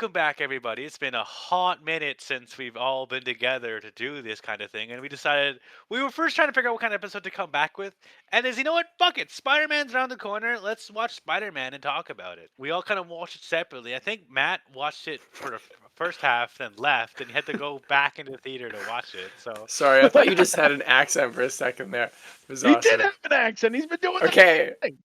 Welcome back, everybody. It's been a hot minute since we've all been together to do this kind of thing, and we decided we were first trying to figure out what kind of episode to come back with. And you know what? Fuck it. Spider-Man's around the corner. Let's watch Spider-Man and talk about it. We all kind of watched it separately. I think Matt watched it for the first half, then left, and he had to go back into the theater to watch it. So Sorry, I thought you just had an accent for a second there. It was He did awesome. have an accent. He's been doing Okay. the thing.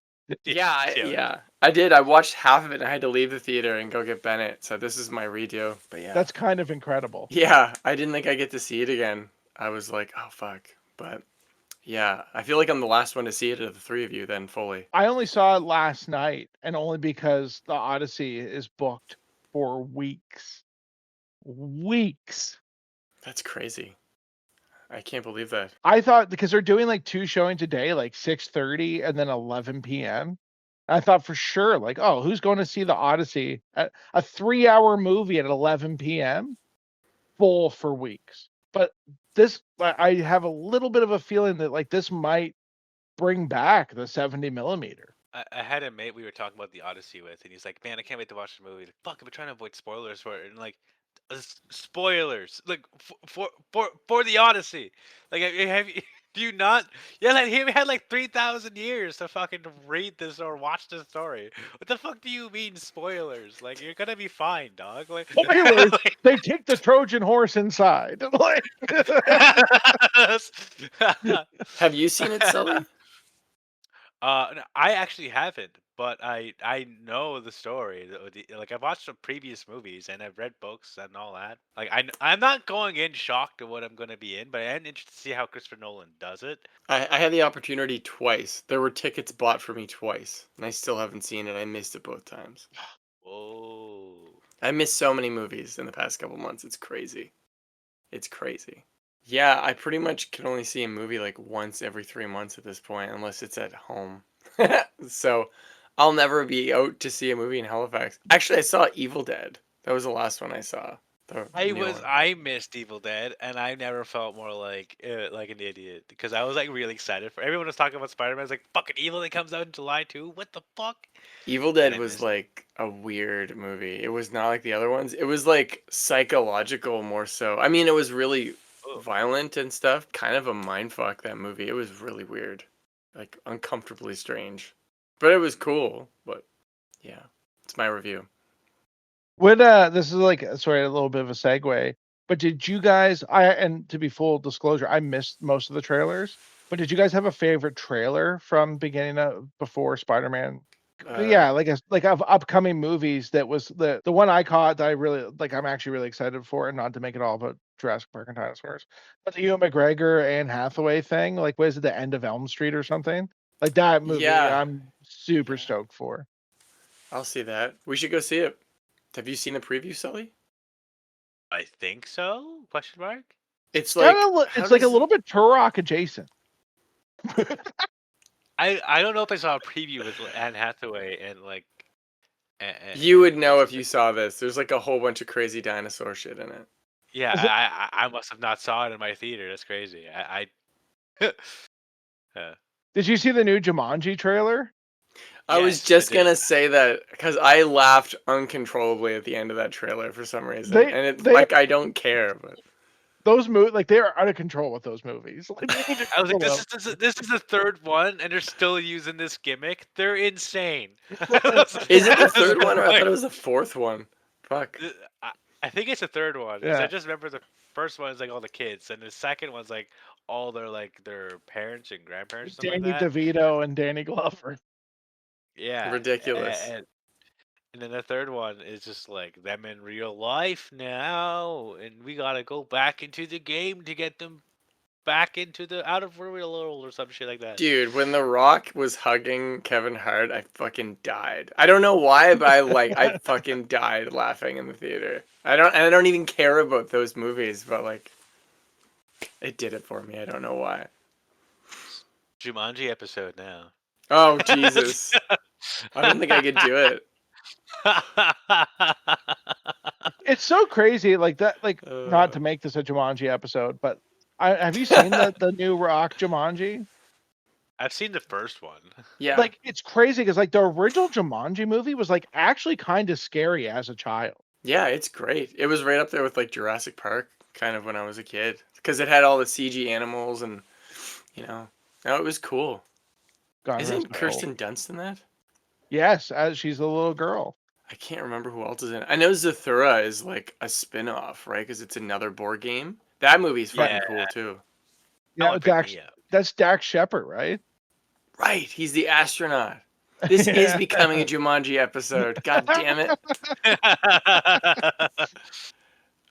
Yeah, I did. I watched half of it and I had to leave the theater and go get Bennett. So this is my redo. But yeah. That's kind of incredible. Yeah, I didn't think I'd get to see it again. I was like, oh fuck. But yeah, I feel like I'm the last one to see it of the three of you then fully. I only saw it last night, and only because the Odyssey is booked for weeks. Weeks. That's crazy. I can't believe that. I thought because they're doing like 2 showings a day, like 6:30 and then 11 p.m. I thought for sure, like, oh, who's going to see the Odyssey? A 3-hour movie at 11 p.m. full for weeks. But this, I have a little bit of a feeling that like this might bring back the 70 millimeter. I had a mate we were talking about the Odyssey with, and he's like, "Man, I can't wait to watch the movie." Like, fuck, I've been trying to avoid spoilers for it, and like, spoilers, like for the Odyssey. Like, have you? Do you not? Yeah, like he had like 3,000 years to fucking read this or watch this story. What the fuck do you mean spoilers? Like, you're gonna be fine, dog. Like, Spoilers! They take the Trojan horse inside. Like, Have you seen it, Sully? No, I actually haven't, but I know the story. Like I've watched the previous movies and I've read books and all that. Like I'm not going in shocked at what I'm going to be in, but I am interested to see how Christopher Nolan does it. I had the opportunity twice. There were tickets bought for me twice, and I still haven't seen it. I missed it both times. Whoa. I missed so many movies in the past couple months. It's crazy. It's crazy. Yeah, I pretty much can only see a movie like once every 3 months at this point, unless it's at home. So I'll never be out to see a movie in Halifax. Actually, I saw Evil Dead. That was the last one I saw. I missed Evil Dead, and I never felt more like an idiot because I was like really excited for. Everyone was talking about Spider-Man. I was like, fucking Evil Dead comes out in July too. What the fuck? Evil Dead was like a weird movie. It was not like the other ones. It was like psychological more so. I mean, it was really violent and stuff. Kind of a mindfuck, that movie. It was really weird. Like uncomfortably strange. But it was cool. But yeah, it's my review. When this is like sorry, a little bit of a segue, but did you guys and to be full disclosure, I missed most of the trailers, but did you guys have a favorite trailer from beginning of before Spider-Man? Yeah, like of upcoming movies that was the one I caught that I really like. I'm actually really excited for, and not to make it all about Jurassic Park and dinosaurs, but the Ewan McGregor and Hathaway thing, like was it the End of Elm Street or something? Like that movie, Yeah. I'm super stoked for. I'll see that. We should go see it. Have you seen the preview, Sully? I think so? Question mark. It's like It's like a little bit Turok adjacent. I don't know if I saw a preview with Anne Hathaway and like. You would know if you saw this. There's like a whole bunch of crazy dinosaur shit in it. Yeah, I must have not saw it in my theater. That's crazy. Did you see the new Jumanji trailer? I was just gonna say that because I laughed uncontrollably at the end of that trailer for some reason, and it's like I don't care, but those movies, like they are out of control with those movies. Like, I was like, this is the third one, and they're still using this gimmick. They're insane. Is it the third one, or I thought it was the fourth one? Fuck. I think it's the third one. Yeah. I just remember the first one is like all the kids, and the second one's like all their parents and grandparents. Danny like that. DeVito and Danny Glover. Yeah, ridiculous. And then the third one is just like them in real life now, and we gotta go back into the game to get them back into the out of real world or some shit like that. Dude, when The Rock was hugging Kevin Hart, I fucking died. I don't know why, but I fucking died laughing in the theater. I don't even care about those movies, but like, it did it for me. I don't know why. Jumanji episode now. Oh Jesus! I don't think I could do it. It's so crazy, like that. Like not to make this a Jumanji episode, but have you seen the new Rock Jumanji? I've seen the first one. Yeah, like it's crazy because like the original Jumanji movie was like actually kind of scary as a child. Yeah, it's great. It was right up there with like Jurassic Park, kind of when I was a kid, because it had all the CG animals and no, it was cool. God rest Isn't my soul. Kirsten Dunst in that? Yes, as she's a little girl. I can't remember who else is in it. I know Zathura is like a spin-off, right? Because it's another board game. That movie's Yeah, fucking cool too. Yeah, that would pick Dax. me up. That's Dax Shepard, right? Right, he's the astronaut. This is becoming a Jumanji episode. God damn it.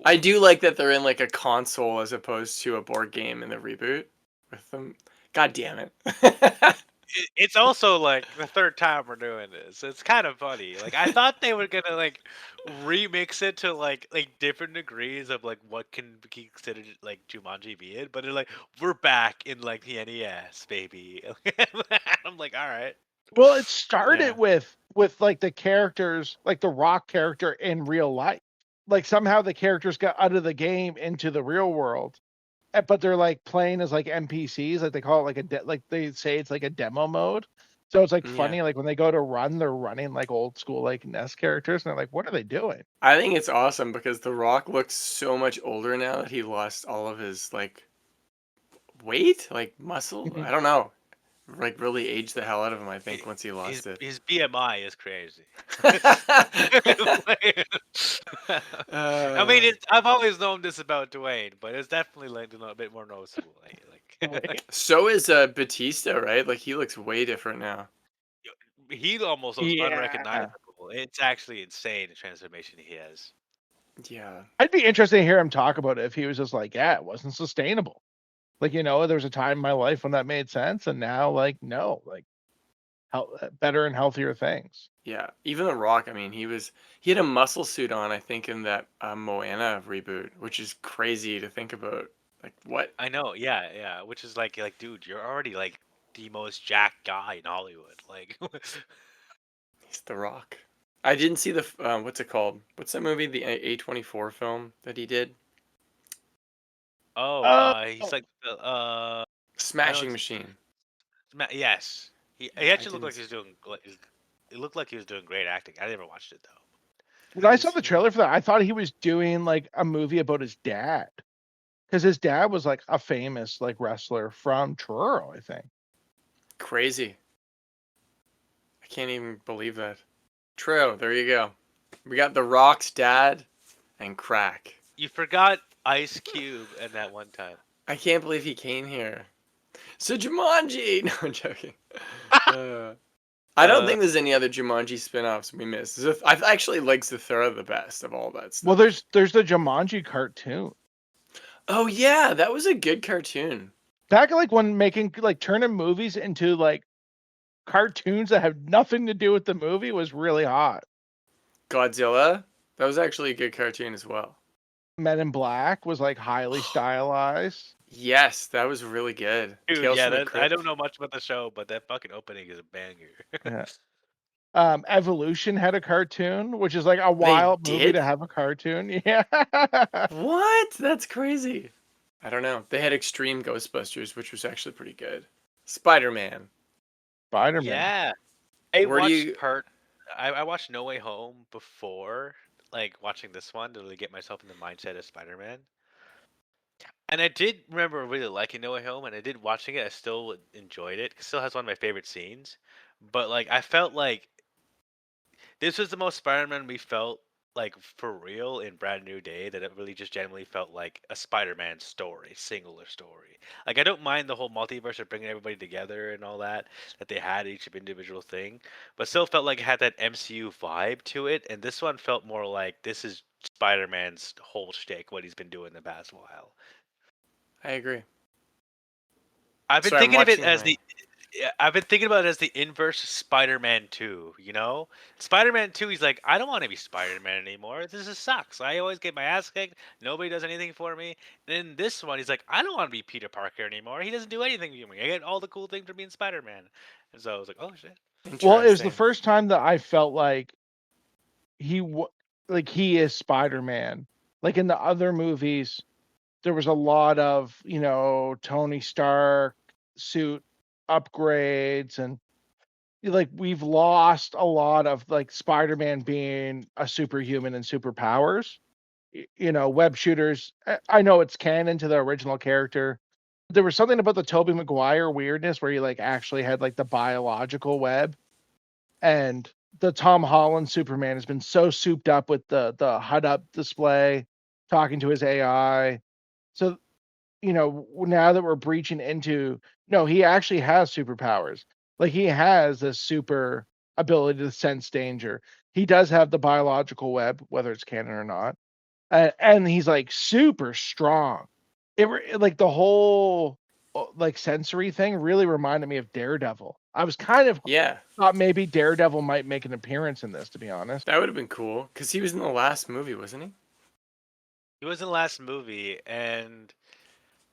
I do like that they're in like a console as opposed to a board game in the reboot with them. God damn it. It's also like the third time we're doing this. It's kind of funny. Like I thought they were gonna like remix it to like different degrees of like what can be considered like Jumanji be it, but they're like we're back in like the NES, baby. I'm like, all right. Well, it started Yeah. with like the characters, like the Rock character in real life. Like somehow the characters got out of the game into the real world, but they're like playing as like NPCs, like they call it like like they say it's like a demo mode. So it's like Yeah. funny, like when they go to run, they're running like old school like NES characters, and they're like, what are they doing? I think it's awesome because The Rock looks so much older now that he lost all of his like weight, like muscle. Mhm. I don't know. Like really aged the hell out of him, I think, once he lost it. His BMI is crazy. I mean, I've always known this about Dwayne, but it's definitely like a bit more noticeable. Like So is Batista, right? Like he looks way different now. he almost looks Yeah. unrecognizable. It's actually insane the transformation he has. Yeah. I'd be interested to hear him talk about it if he was just like, yeah, it wasn't sustainable. Like, there was a time in my life when that made sense, and now, like, no, like, better and healthier things. Yeah. Even The Rock, I mean, he had a muscle suit on, I think, in that Moana reboot, which is crazy to think about. Like what? I know, yeah. Which is like, dude, you're already like the most jacked guy in Hollywood. Like, He's The Rock. I didn't see the what's it called? What's that movie? The A24 film that he did? he's like, I know Smashing Machine. yes, he Yeah, actually looked like he was doing. It looked like he was doing great acting. I never watched it though. When I saw didn't the see trailer for that, I thought he was doing like a movie about his dad, because his dad was like a famous like wrestler from Truro, I think. Crazy. I can't even believe that. True. There you go. We got The Rock's dad and crack. You forgot Ice Cube at that one time. I can't believe he came here. So Jumanji. No, I'm joking. I don't think there's any other Jumanji spin-offs we missed. I actually like Zathura the best of all that stuff. Well, there's the Jumanji cartoon. Oh yeah, that was a good cartoon. Back like when making like turning movies into like cartoons that have nothing to do with the movie was really hot. Godzilla, that was actually a good cartoon as well. Men in Black was like highly stylized. Yes, that was really good. Dude, Tales yeah, from the I Crypt. don't know much about the show, but that fucking opening is a banger. Yeah. Evolution had a cartoon, which is like a wild movie did? to have a cartoon. Yeah. What? That's crazy. I don't know. They had Extreme Ghostbusters, which was actually pretty good. Spider-Man. Spider-Man. Yeah, I Where do watched you- I watched No Way Home before, like watching this one to really get myself in the mindset of Spider-Man. And I did remember really liking No Way Home, and I did watching it. I still enjoyed it. It still has one of my favorite scenes, but like I felt like this was the most Spider-Man we felt like for real in Brand New Day, that it really just genuinely felt like a Spider-Man story, singular story. Like I don't mind the whole multiverse of bringing everybody together and all that they had each individual thing, but still felt like it had that MCU vibe to it. And this one felt more like this is Spider-Man's whole shtick, what he's been doing the past while. I agree. I've been Sorry, I'm thinking of it watching as my- I've been thinking about it as the inverse of Spider-Man 2, Spider-Man 2, he's like, I don't want to be Spider-Man anymore. This just sucks. I always get my ass kicked. Nobody does anything for me. And then this one, he's like, I don't want to be Peter Parker anymore. He doesn't do anything for me. I get all the cool things for being Spider-Man. And so I was like, oh shit. Well, it was the Interesting. first time that I felt like he is Spider-Man. Like in the other movies, there was a lot of, Tony Stark suit upgrades and we've lost a lot of like Spider-Man being a superhuman and superpowers. Web shooters. I know it's canon to the original character. There was something about the Tobey Maguire weirdness where he like actually had like the biological web, and the Tom Holland Superman has been so souped up with the HUD up display, talking to his AI. So now that we're breaching into, no, he actually has superpowers. Like he has this super ability to sense danger. He does have the biological web, whether it's canon or not, and he's like super strong. Like the whole like sensory thing really reminded me of Daredevil. I was kind of Yeah, thought maybe Daredevil might make an appearance in this, to be honest. that would have been cool because he was in the last movie, wasn't he? He was in the last movie, and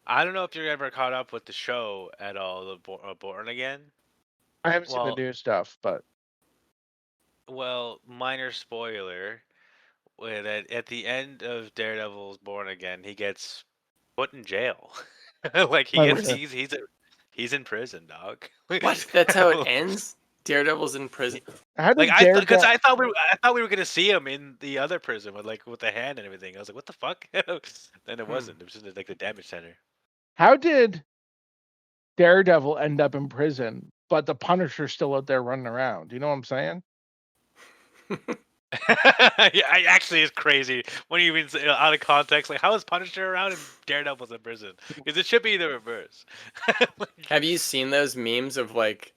I don't know if you're ever caught up with the show at all, the Born Again. I haven't seen Well, the new stuff, but minor spoiler. At the end of Daredevil's Born Again, he gets put in jail. Like he Oh, gets really? he's in prison, dog. What? That's how it ends? Daredevil's in prison. how Like did Daredevil? I thought we were gonna see him in the other prison with the hand and everything. I was like, what the fuck? Then it wasn't. It was just like the damage center. How did Daredevil end up in prison, but the Punisher's still out there running around? Do you know what I'm saying? Yeah, actually, it's crazy when you mean out of context. Like, how is Punisher around and Daredevil's in prison? Because it should be the reverse. Have you seen those memes of like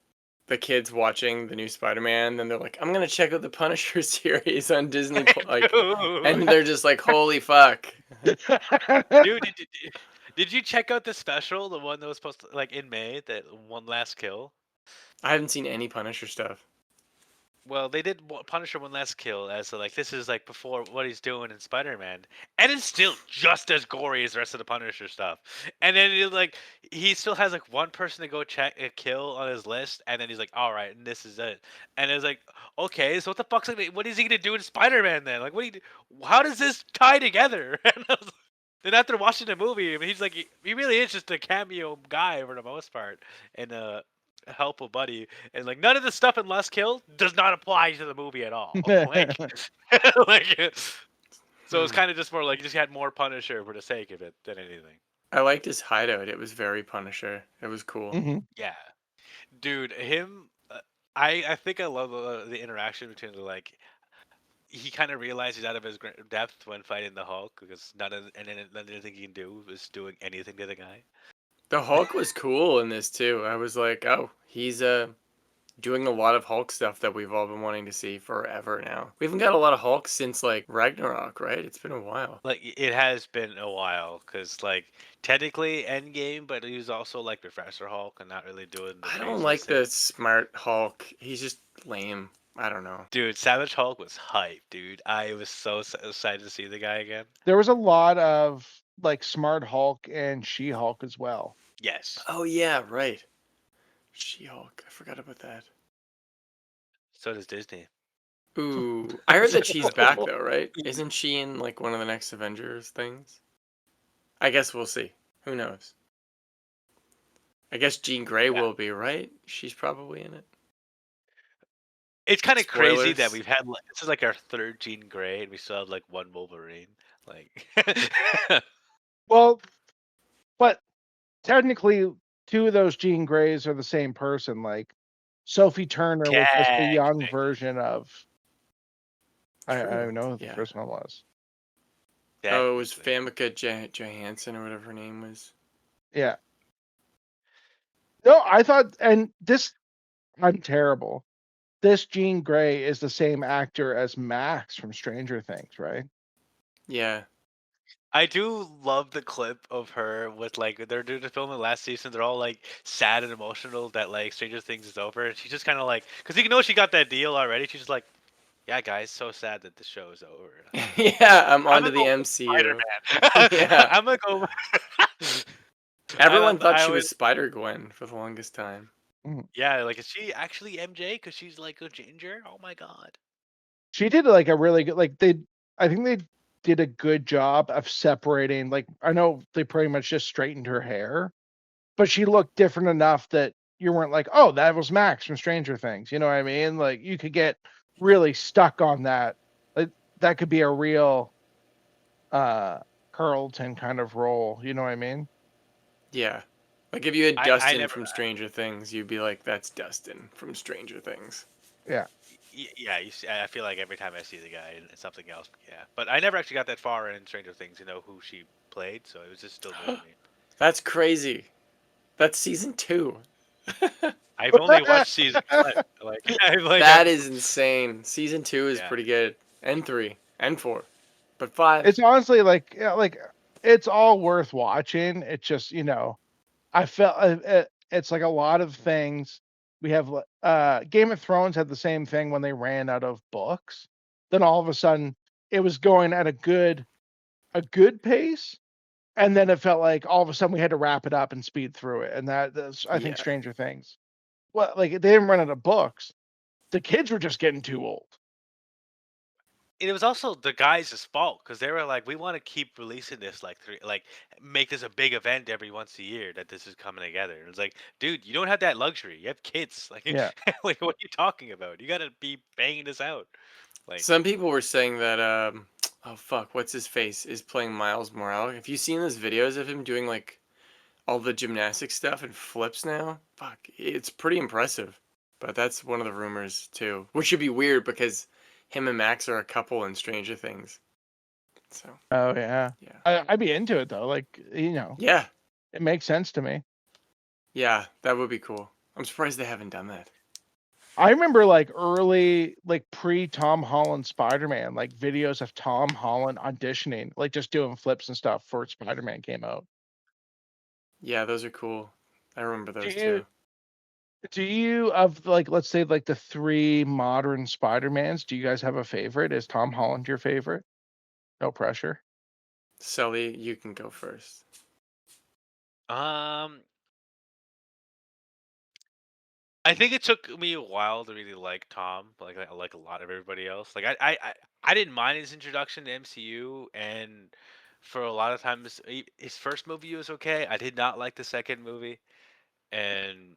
the kids watching the new Spider-Man, and they're like, "I'm gonna check out the Punisher series on Disney," like, and they're just like, "Holy fuck!" Dude, did you check out the special, the one that was supposed to like in May, that One Last Kill? I haven't seen any Punisher stuff. Well, they did Punisher One Last Kill as like this is like before what he's doing in Spider-Man, and it's still just as gory as the rest of the Punisher stuff. And then he still has like one person to go check a kill on his list, and then he's like, all right, and this is it. And it's like, okay, so what is he gonna do in Spider-Man then? Like, how does this tie together? And then after watching the movie, I mean, he's like, he really is just a cameo guy for the most part, and help a buddy, and like none of the stuff in Last Kill does not apply to the movie at all. Like, like, so it's kind of just more like you just had more Punisher for the sake of it than anything. I liked his hideout. It was very Punisher. It was cool. Mhm. Yeah, dude, him. I think I love the interaction between he kind of realized he's out of his depth when fighting the Hulk because anything he can do is doing anything to the guy. The Hulk was cool in this too. I was like, oh, he's doing a lot of Hulk stuff that we've all been wanting to see forever now. We haven't got a lot of Hulk since like Ragnarok, right? It's been a while. Like it has been a while because like technically Endgame, but he was also like Professor Hulk and not really doing the I don't crazy like the things. smart Hulk. He's just lame. I don't know. Dude, Savage Hulk was hype, dude. I was so excited to see the guy again. There was a lot of like Smart Hulk and She-Hulk as well. Yes. Oh yeah, right. She-Hulk. I forgot about that. So does Disney. Ooh, I heard that she's back though, right? Isn't she in like one of the next Avengers things? I guess we'll see. Who knows? I guess Jean Grey Yeah. will be, right? She's probably in it. It's kind of crazy that Spoilers. we've had this is like our third Jean Grey and we still have like one Wolverine. Like Well, but technically, two of those Jean Greys are the same person. Like Sophie Turner was just a young Technically. version of. I True. don't know who the Yeah. first one was. Oh, it was Technically. Famke Johansson or whatever her name was. Yeah. No, I thought, and this, I'm terrible. This Jean Grey is the same actor as Max from Stranger Things, right? Yeah. I do love the clip of her with like they're doing the film in the last season. They're all like sad and emotional that like Stranger Things is over, and she's just kind of like, because you know she got that deal already. She's just like, "Yeah, guys, so sad that the show is over." Yeah, I'm onto the gonna go MCU. Spider-Man. Yeah. I'm gonna go. Everyone I thought she would- was Spider-Gwen for the longest time. Yeah, like is she actually MJ? Because she's like a ginger. Oh my god. She did like a really good, like I think they did a good job of separating. Like I know they pretty much just straightened her hair, but she looked different enough that you weren't like, oh, that was Max from Stranger Things. You know what I mean? Like you could get really stuck on that. Like that could be a real Carlton kind of role. You know what I mean? Yeah. Like if you had I Dustin never. from Stranger Things, you'd be like, that's Dustin from Stranger Things. Yeah. Yeah, I feel like every time I see the guy, it's something else. Yeah, but I never actually got that far in Stranger Things to know who she played, so it was just still new to me. That's crazy. That's season 2. I've only watched season 1. That is insane. Season 2 is Yeah. pretty good. And 3. And 4. But 5. It's honestly like, yeah, like it's all worth watching. It's just, I felt it's like a lot of things. We have Game of Thrones had the same thing when they ran out of books. Then all of a sudden it was going at a good pace, and then it felt like all of a sudden we had to wrap it up and speed through it. And that's I think Yeah. Stranger Things. Well, like they didn't run out of books. The kids were just getting too old. It was also the guys' fault because they were like, we want to keep releasing this make this a big event every once a year that this is coming together. And it's like, dude, you don't have that luxury. You have kids. Like, Yeah. like what are you talking about? You got to be banging this out. Like, Some people were saying that, oh fuck, what's his face is playing Miles Morales. Have you seen those videos of him doing like all the gymnastic stuff and flips now? Fuck, it's pretty impressive. But that's one of the rumors too, which should be weird because him and Max are a couple in Stranger Things. So Oh yeah. yeah, I'd be into it though. Like yeah, it makes sense to me. yeah, that would be cool. I'm surprised they haven't done that. I remember like early, like pre Tom Holland Spider Man, like videos of Tom Holland auditioning, like just doing flips and stuff for Spider Man came out. Yeah, those are cool. I remember Do those you too. do you of like let's say like the three modern Spider Mans? Do you guys have a favorite? Is Tom Holland your favorite? No pressure. Sully, you can go first. um, I think it took me a while to really like Tom, like a lot of everybody else. Like I didn't mind his introduction to MCU, and for a lot of times, his first movie was okay. I did not like the second movie, and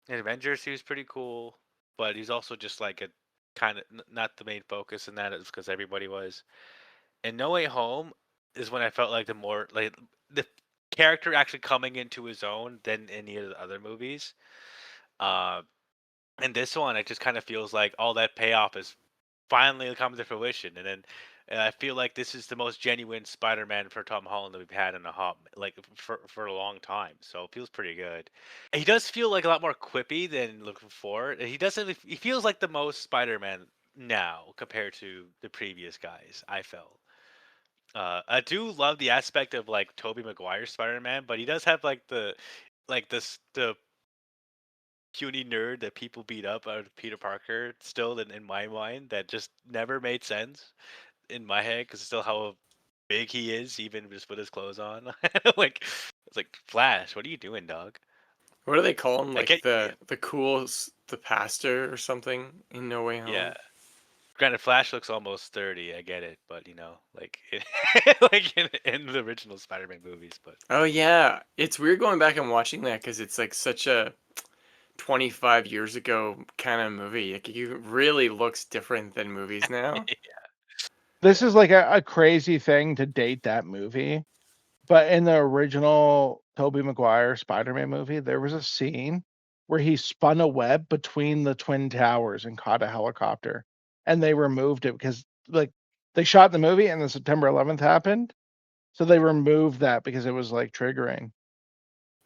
in Avengers he was pretty cool, but he's also just like a kind of not the main focus in that is because everybody was. And No Way Home is when I felt like the more like the character actually coming into his own than any of the other movies. Uh, and this one, it just kind of feels like all that payoff is finally coming to fruition, and I feel like this is the most genuine Spider-Man for Tom Holland that we've had in a hot like for a long time. So it feels pretty good. He does feel like a lot more quippy than looking for. He doesn't. He feels like the most Spider-Man now compared to the previous guys. I felt. I do love the aspect of like Tobey Maguire's Spider-Man, but he does have the puny nerd that people beat up out of Peter Parker still in my mind that just never made sense in my head because still how big he is even just with his clothes on. Like it's like Flash, what are you doing, dog? What do they call him? I Like get the cool the pastor or something in No Way yeah. Home. Granted, Flash looks almost 30. I get it, but like like in the original Spider-Man movies, but Oh yeah, it's weird going back and watching that because it's like such a 25 years ago kind of movie. Like, it really looks different than movies now. This yeah. is like a crazy thing to date that movie. But in the original Tobey Maguire Spider-Man movie, there was a scene where he spun a web between the twin towers and caught a helicopter. And they removed it because like they shot the movie and then September 11th happened. So they removed that because it was like triggering.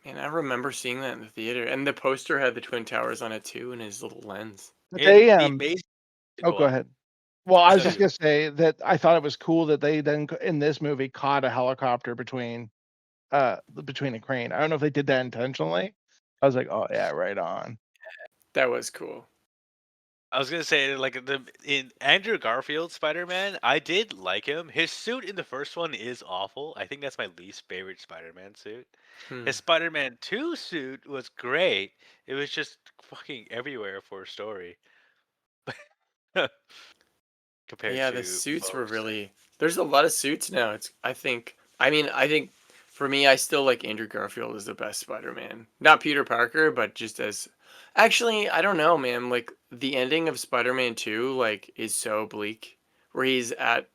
And I remember seeing that in the theater, and the poster had the Twin Towers on it too, and his little lens. But In they the amazing oh go go on. ahead. Well, I was No, just you. gonna say that I thought it was cool that they then in this movie caught a helicopter between a crane. I don't know if they did that intentionally. I was like, oh yeah, right on. That was cool. I was gonna say like the in Andrew Garfield Spider-Man, I did like him. His suit in the first one is awful. I think that's my least favorite Spider-Man suit. Hmm. His Spider-Man 2 suit was great. It was just fucking everywhere for a story compared Yeah, the to suits were most. really. There's a lot of suits now. It's. I think. I mean, I think For me, I still like Andrew Garfield as the best Spider-Man. Not Peter Parker, but just as actually, I don't know, man. Like the ending of Spider-Man 2 like is so bleak where he's at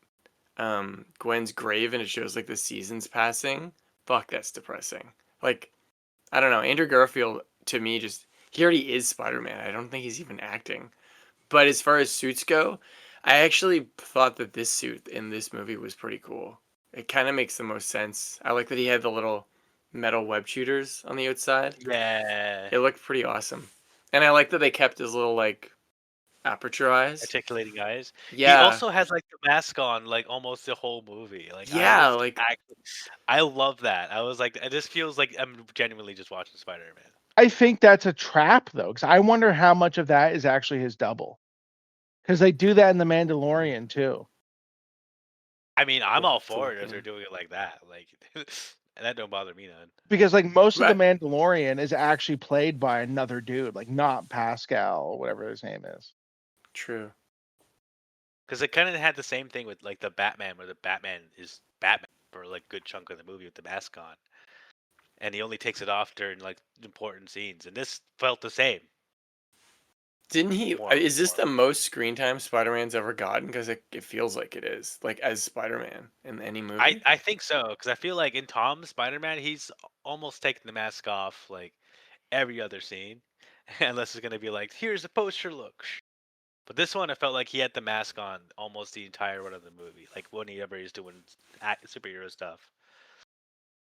Gwen's grave and it shows like the seasons passing. Fuck, that's depressing. Like I don't know, Andrew Garfield to me just he already is Spider-Man. I don't think he's even acting. But as far as suits go, I actually thought that this suit in this movie was pretty cool. It kind of makes the most sense. I like that he had the little metal web shooters on the outside. Yeah. It looked pretty awesome. And I like that they kept his little like aperture eyes. Articulating eyes. He Yeah. also has like the mask on like almost the whole movie. Like Yeah, like I love that. I was like, it just feels like I'm genuinely just watching Spider-Man. I think that's a trap though, because I wonder how much of that is actually his double. Because they do that in The Mandalorian too. I mean, I'm all it's for it if looking- they're doing it like that. Like, and that don't bother me none. Because like most of The Right. Mandalorian is actually played by another dude, like not Pascal or whatever his name is. True. Because it kind of had the same thing with like the Batman, where the Batman is Batman for like a good chunk of the movie with the mask on, and he only takes it off during like important scenes. And this felt the same. Didn't he? More- Is this more. the most screen time Spider-Man's ever gotten? Because it feels like it is, like as Spider-Man in any movie. I think so, because I feel like in Tom's Spider-Man, he's almost taking the mask off like every other scene, unless it's gonna be like, here's a poster look. But this one, I felt like he had the mask on almost the entire run of the movie, like whenever he's doing superhero stuff.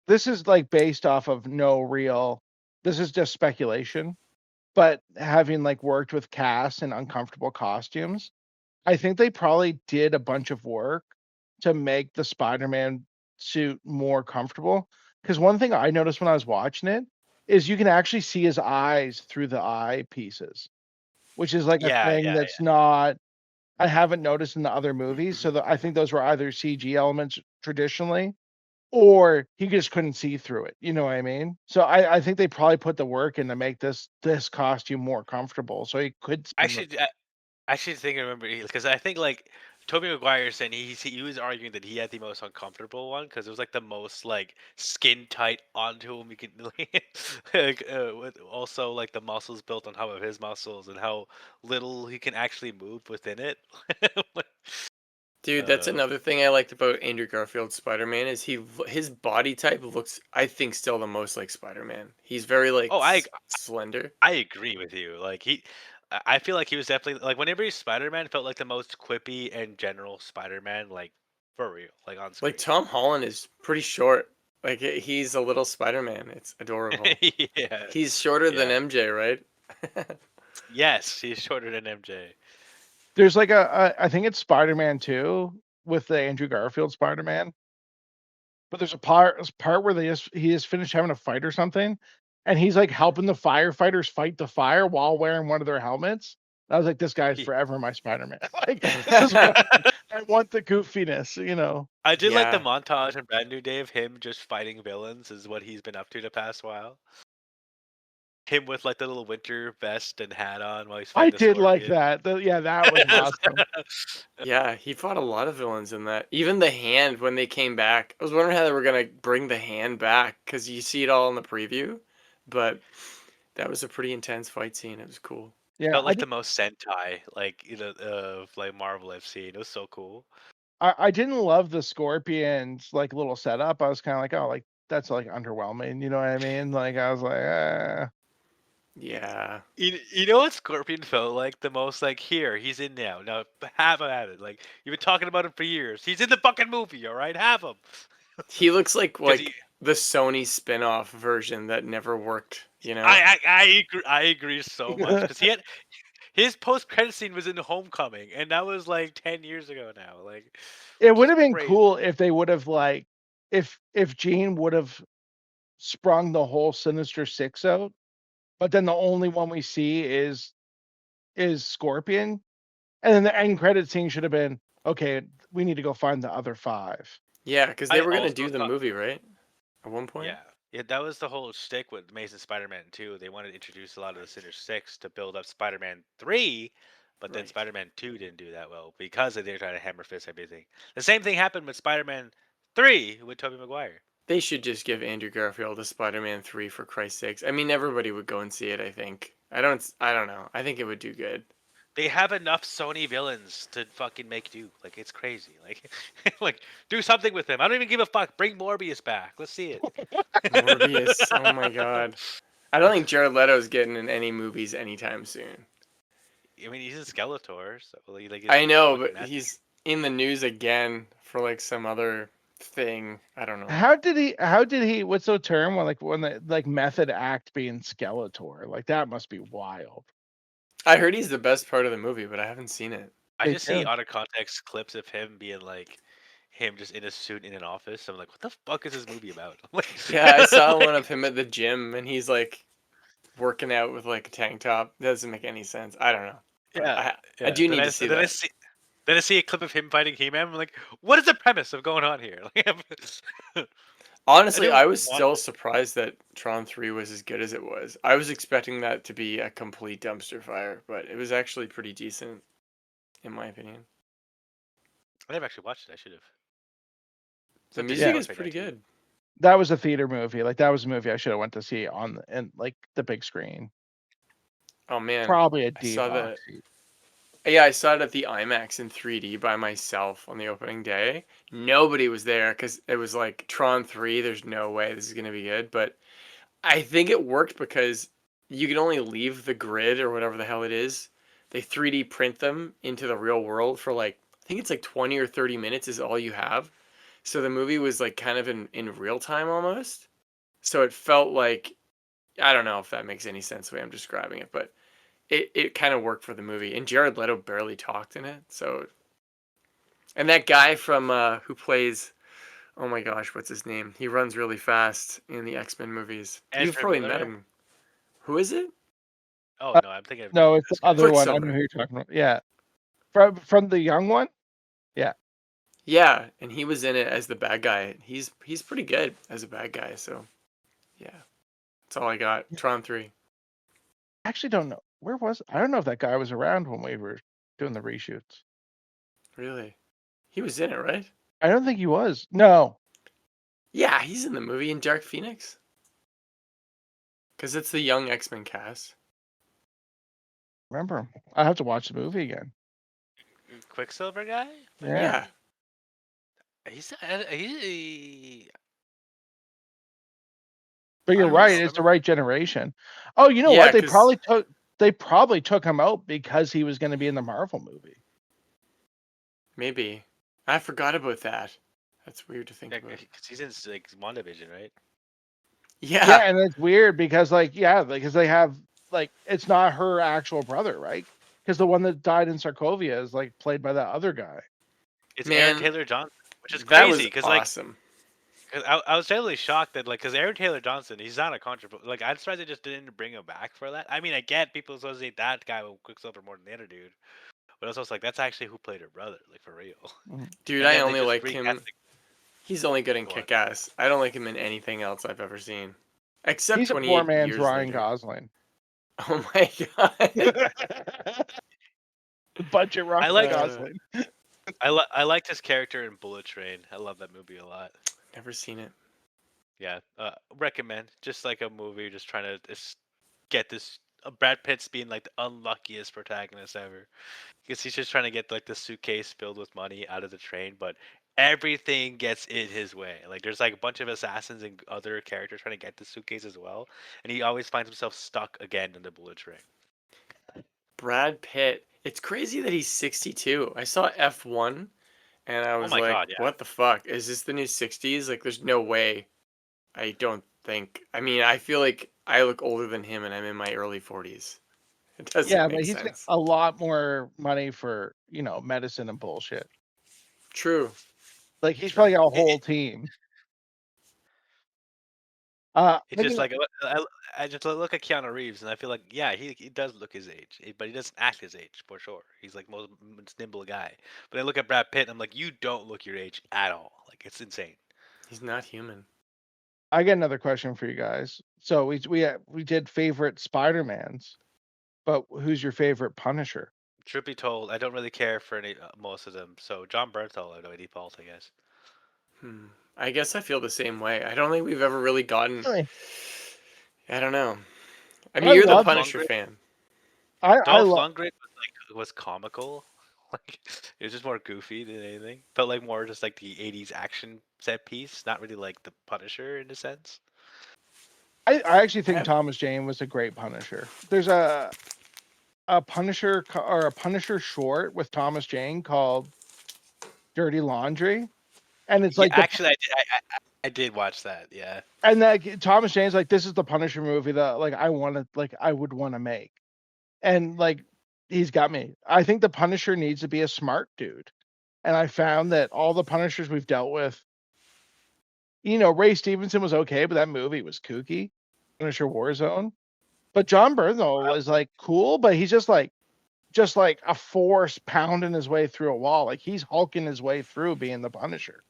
This is like based off of no real. This is just speculation, but having like worked with cast and uncomfortable costumes, I think they probably did a bunch of work to make the Spider-Man suit more comfortable. Because one thing I noticed when I was watching it is you can actually see his eyes through the eye pieces, which is like a Yeah, thing yeah, that's not I haven't noticed in the other movies. So I think those were either CG elements traditionally, or he just couldn't see through it. You know what I mean? So I think they probably put the work in to make this costume more comfortable, so he could I spend the should I should think I remember because I think like Tobey Maguire said he was arguing that he had the most uncomfortable one because it was like the most like skin tight onto him. You can like, with also like the muscles built on top of his muscles and how little he can actually move within it. Dude, that's uh, another thing I liked about Andrew Garfield's Spider-Man is his body type looks I think still the most like Spider-Man. He's very like oh, slender. I agree with you. Like I feel like he was definitely like whenever he's Spider-Man felt like the most quippy and general Spider-Man, like for real, like on Like screen. Tom Holland is pretty short. Like he's a little Spider-Man. It's adorable. Yeah. He's shorter than Yeah. MJ, right? Yes, he's shorter than MJ. There's like I think it's Spider-Man 2 with the Andrew Garfield Spider-Man. But there's a part where he just finished having a fight or something, and he's like helping the firefighters fight the fire while wearing one of their helmets. I was like, this guy's forever my Spider-Man. Like this one, I want the goofiness, you know. I did like the Yeah. montage in Brand New Day of him just fighting villains is what he's been up to the past while. Him with like the little winter vest and hat on while he's I fighting the did like scorpion. that. Yeah, that was awesome. Yeah, he fought a lot of villains in that. Even the hand when they came back. I was wondering how they were gonna bring the hand back because you see it all in the preview, but that was a pretty intense fight scene. It was cool. Yeah, Felt like the most Sentai like of like Marvel I've seen. It was so cool. I didn't love the Scorpions like little setup. I was kind of like, oh, like that's like underwhelming. You know what I mean? Like I was like, Yeah. You know what Scorpion felt like the most? Like here, he's in now. Now have him at it. Like you've been talking about him for years. He's in the fucking movie. All right, have him. He looks like 'Cause the Sony spin-off version that never worked, you know? I agree so much because he had his post credit scene was in Homecoming, and that was like 10 years ago now. Like it would have just been crazy. cool if they would have like if Jean would have sprung the whole Sinister Six out, but then the only one we see is Scorpion, and then the end credit scene should have been okay. We need to go find the other five. Yeah, because I they were gonna also do the thought, movie, right? At one point? yeah, that was the whole shtick with Amazing Spider-Man 2. They wanted to introduce a lot of the Sinister Six to build up Spider-Man 3, but then Right. Spider-Man 2 didn't do that well because they were trying to hammer fist everything. The same thing happened with Spider-Man 3 with Tobey Maguire. They should just give Andrew Garfield a Spider-Man 3 for Christ's sakes. I mean, everybody would go and see it, I think. I don't know. I think it would do good. They have enough Sony villains to fucking make do. Like it's crazy. Like, like do something with them. I don't even give a fuck. Bring Morbius back. Let's see it. Morbius. Oh my god. I don't think Jared Leto's getting in any movies anytime soon. I mean, he's in Skeletor, so like. I know, fucking but he's in the news again for like some other thing. I don't know. How did he? What's the term when the like method act being Skeletor? Like that must be wild. I heard he's the best part of the movie, but I haven't seen it. I Me just see too. out of context clips of him being like, him just in a suit in an office. I'm like, what the fuck is this movie about? Like, Yeah, I saw one of him at the gym, and he's like working out with like a tank top. Doesn't make any sense. I don't know. But Yeah, I do Then need to see then that. then I see a clip of him fighting He-Man. I'm like, what is the premise of going on here? Like, Honestly, don't I was want- still surprised that Tron 3 was as good as it was. I was expecting that to be a complete dumpster fire, but it was actually pretty decent, in my opinion. I never actually watched it. I should have. The So music Yeah. is pretty good. That was a theater movie. Like that was a movie I should have went to see and like the big screen. Oh man, Probably a I D saw box. yeah, I saw it at the IMAX in 3D by myself on the opening day. Nobody was there because it was like Tron 3. There's no way this is gonna be good, but I think it worked because you can only leave the grid or whatever the hell it is. They 3D print them into the real world for like I think it's like 20 or 30 minutes is all you have. So the movie was like kind of in real time almost. So it felt like I don't know if that makes any sense the way I'm describing it, but it kind of worked for the movie. And Jared Leto barely talked in it. So and that guy from who plays oh my gosh, what's his name? He runs really fast in the X-Men movies. You've Ezra probably Miller? met him. Who is it? Oh no, I'm thinking of No, it's the this guy. other one. I know Quicksilver. who you're talking about. Yeah, from the young one. Yeah, and he was in it as the bad guy. He's pretty good as a bad guy. So, yeah, that's all I got. Tron 3. I actually don't know I don't know if that guy was around when we were doing the reshoots. Really? He was in it, right? I don't think he was. No, Yeah, he's in the movie in Dark Phoenix. Because it's the young X-Men cast. remember him. I have to watch the movie again. Quicksilver guy? Yeah. He's But you're I don't right. know. It's the right generation. Oh, you know Yeah, what? They 'cause- probably took him out because he was going to be in the Marvel movie. Maybe. I forgot about that. That's weird to think Yeah, about. 'cause he's in like WandaVision, right? Yeah. Yeah, and it's weird because because they have it's not her actual brother, right? Because the one that died in Sokovia is like played by that other guy. It's Man, Aaron Taylor Johnson, which is that crazy was because awesome. I was totally shocked that because Aaron Taylor Johnson, he's not a controversial. Like I'm surprised they just didn't bring him back for that. I mean, I get people associate that guy with Quicksilver more than the other dude, but it's also like that's actually who played her brother, like for real. Dude, And I then they only just like recast him. the- He's only good in Go on. Kick-Ass. I don't like him in anything else I've ever seen. Except He's a 28 poor man's years Ryan later. Gosling. Oh my god. Budget Ryan like- Gosling. I liked his character in Bullet Train. I love that movie a lot. Never seen it. Yeah, recommend. Just like a movie, just trying to get this. Brad Pitt's being like the unluckiest protagonist ever, because he's just trying to get like the suitcase filled with money out of the train, but everything gets in his way. Like there's like a bunch of assassins and other characters trying to get the suitcase as well, and he always finds himself stuck again in the bullet train. Brad Pitt. It's crazy that he's 62. I saw F1 and I was my like, God, yeah. what the fuck? Is this the new 60s? Like, there's no way. I don't think. I mean, I feel like I look older than him and I'm in my early 40s. It doesn't Yeah, make but he's got sense. a lot more money for medicine and bullshit. True. Like he's probably got a whole team. It's just like I just look at Keanu Reeves, and I feel like yeah, he does look his age, but he doesn't act his age for sure. He's like most nimble guy. But I look at Brad Pitt, and I'm like, you don't look your age at all. Like it's insane. He's not human. I got another question for you guys. So we did favorite Spider-Mans, but who's your favorite Punisher? Truth be told, I don't really care for any most of them. So John Bernthal by default, I guess. I guess I feel the same way. I don't think we've ever really gotten. Really? I don't know. I I mean, you're the love Punisher Lundgren, fan. I Dolph love Lundgren was comical. Like it was just more goofy than anything. Felt like more just like the '80s action set piece, not really like the Punisher in a sense. I actually think I, Thomas Jane was a great Punisher. There's a Punisher or a Punisher short with Thomas Jane called Dirty Laundry, and it's Yeah, like the actually, I did watch that. Yeah. and that Thomas Jane's like, this is the Punisher movie that like I want to like I would want to make, and like he's got me. I think the Punisher needs to be a smart dude, and I found that all the Punishers we've dealt with, Ray Stevenson was okay, but that movie was kooky, Punisher Warzone. But John Bernthal is like cool, but he's just like a force pounding his way through a wall. Like he's hulking his way through being the Punisher.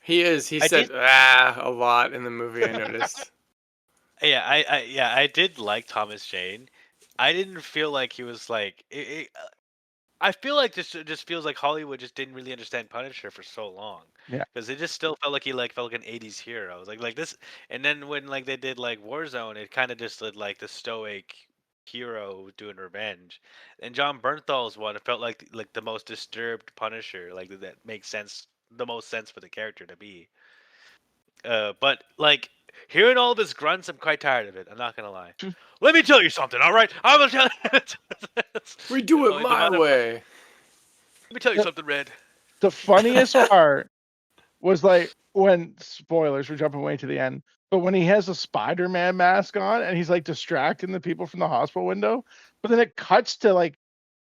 he is. He I said did. a lot in the movie. I noticed. Yeah, I did like Thomas Jane. I didn't feel like he was like. I feel like this just feels like Hollywood just didn't really understand Punisher for so long. Yeah. Because it just still felt like he felt like an '80s hero. Like this, and then when like they did like Warzone, it kind of just did like the stoic hero doing revenge. And John Bernthal's one, it felt like the most disturbed Punisher. Like that makes sense, the most sense for the character to be. But like hearing all this grunts, I'm quite tired of it. I'm not gonna lie. Let me tell you something, all right? I'm gonna tell you. We do it Oh, my way. Let me tell you something, Red. The funniest part was like when spoilers, we're jumping way to the end, but when he has a Spider-Man mask on and he's like distracting the people from the hospital window, but then it cuts to like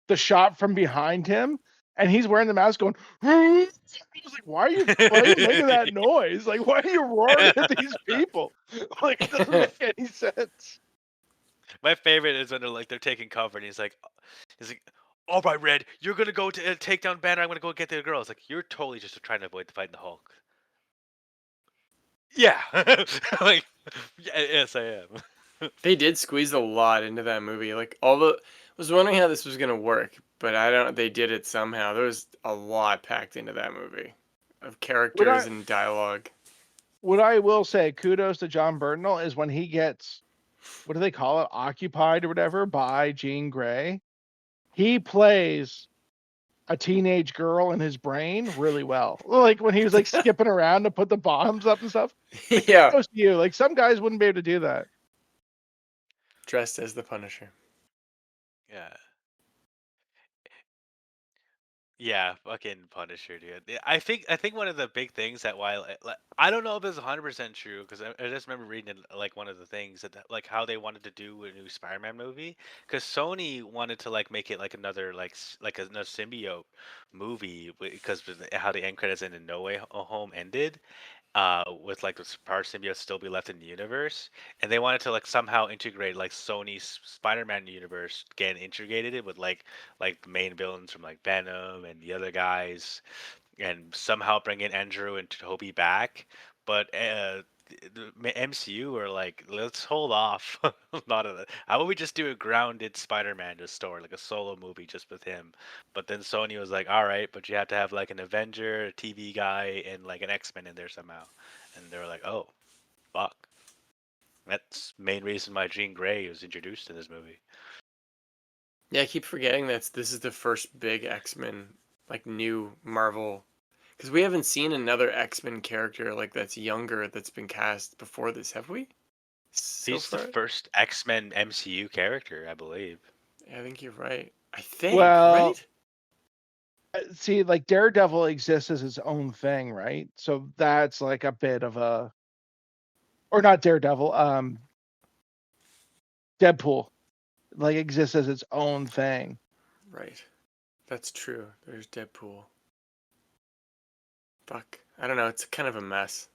the shot from behind him and he's wearing the mask going, I was like, why are you making that noise? Like, why are you roaring at these people? Like, it doesn't make any sense. My favorite is when they're taking cover and he's like, all right, Red, you're gonna go to take down Banner. I'm gonna go get the girls. Like, you're totally just trying to avoid the fight in the Hulk. Yeah, like, yes, I am. They did squeeze a lot into that movie. Like I was wondering how this was gonna work, but I don't. They did it somehow. There was a lot packed into that movie of characters and dialogue. What I will say, kudos to John Bernthal, is when he gets, what do they call it, occupied or whatever by Jean Grey, he plays a teenage girl in his brain really well. Like when he was like skipping around to put the bombs up and stuff. Yeah, Kudos to you. Like some guys wouldn't be able to do that. dressed as the Punisher. Yeah. Yeah, fucking Punisher, dude. I think one of the big things that while I don't know if it's 100% true because I just remember reading it, like one of the things that like how they wanted to do a new Spider-Man movie because Sony wanted to like make it like another like another symbiote movie because how the end credits in No Way Home ended with like the power symbiote still be left in the universe, and they wanted to like somehow integrate like Sony's Spider-Man universe, again integrated it with like the main villains from like Venom and the other guys, and somehow bring in Andrew and Toby back. But the MCU were like, let's hold off. Not of that. How about we just do a grounded Spider-Man just story, like a solo movie just with him? But then Sony was like, all right, but you have to have like an Avenger, a TV guy, and like an X-Men in there somehow. And they were like, oh, fuck. That's main reason why Jean Grey was introduced in this movie. Yeah, I keep forgetting that this is the first big X-Men, like new Marvel, because we haven't seen another X-Men character like that's younger that's been cast before this, have we? So He's the far? first X-Men MCU character, I believe. Yeah, I think you're right. I think, Well, right? see, like Daredevil exists as its own thing, right? So that's like a bit of a, or not Daredevil, Deadpool, like exists as its own thing. Right. That's true. There's Deadpool. Fuck. I don't know. It's kind of a mess.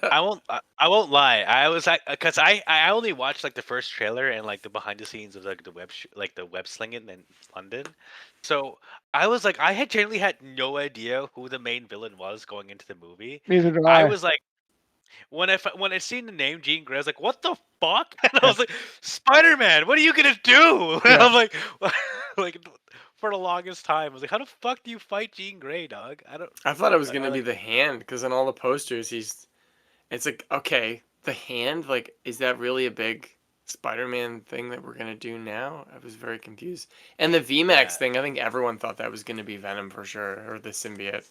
I won't lie. I was like, cause I only watched like the first trailer and like the behind the scenes of like the like the web slinging in London. So I was like, I had genuinely had no idea who the main villain was going into the movie. Neither do I I. was like, when I seen the name Jean Grey, I was like, what the fuck? And I was like, Spider-Man, what are you gonna do? And Yeah. I'm like, like, for the longest time. I was like, how the fuck do you fight Jean Grey, dog? I don't. I thought it was I gonna be like. the hand because on all the posters it's like, okay, the hand, like, is that really a big Spider-Man thing that we're gonna do now? I was very confused. And the VMAX Yeah, thing, I think everyone thought that was gonna be Venom for sure, or the symbiote.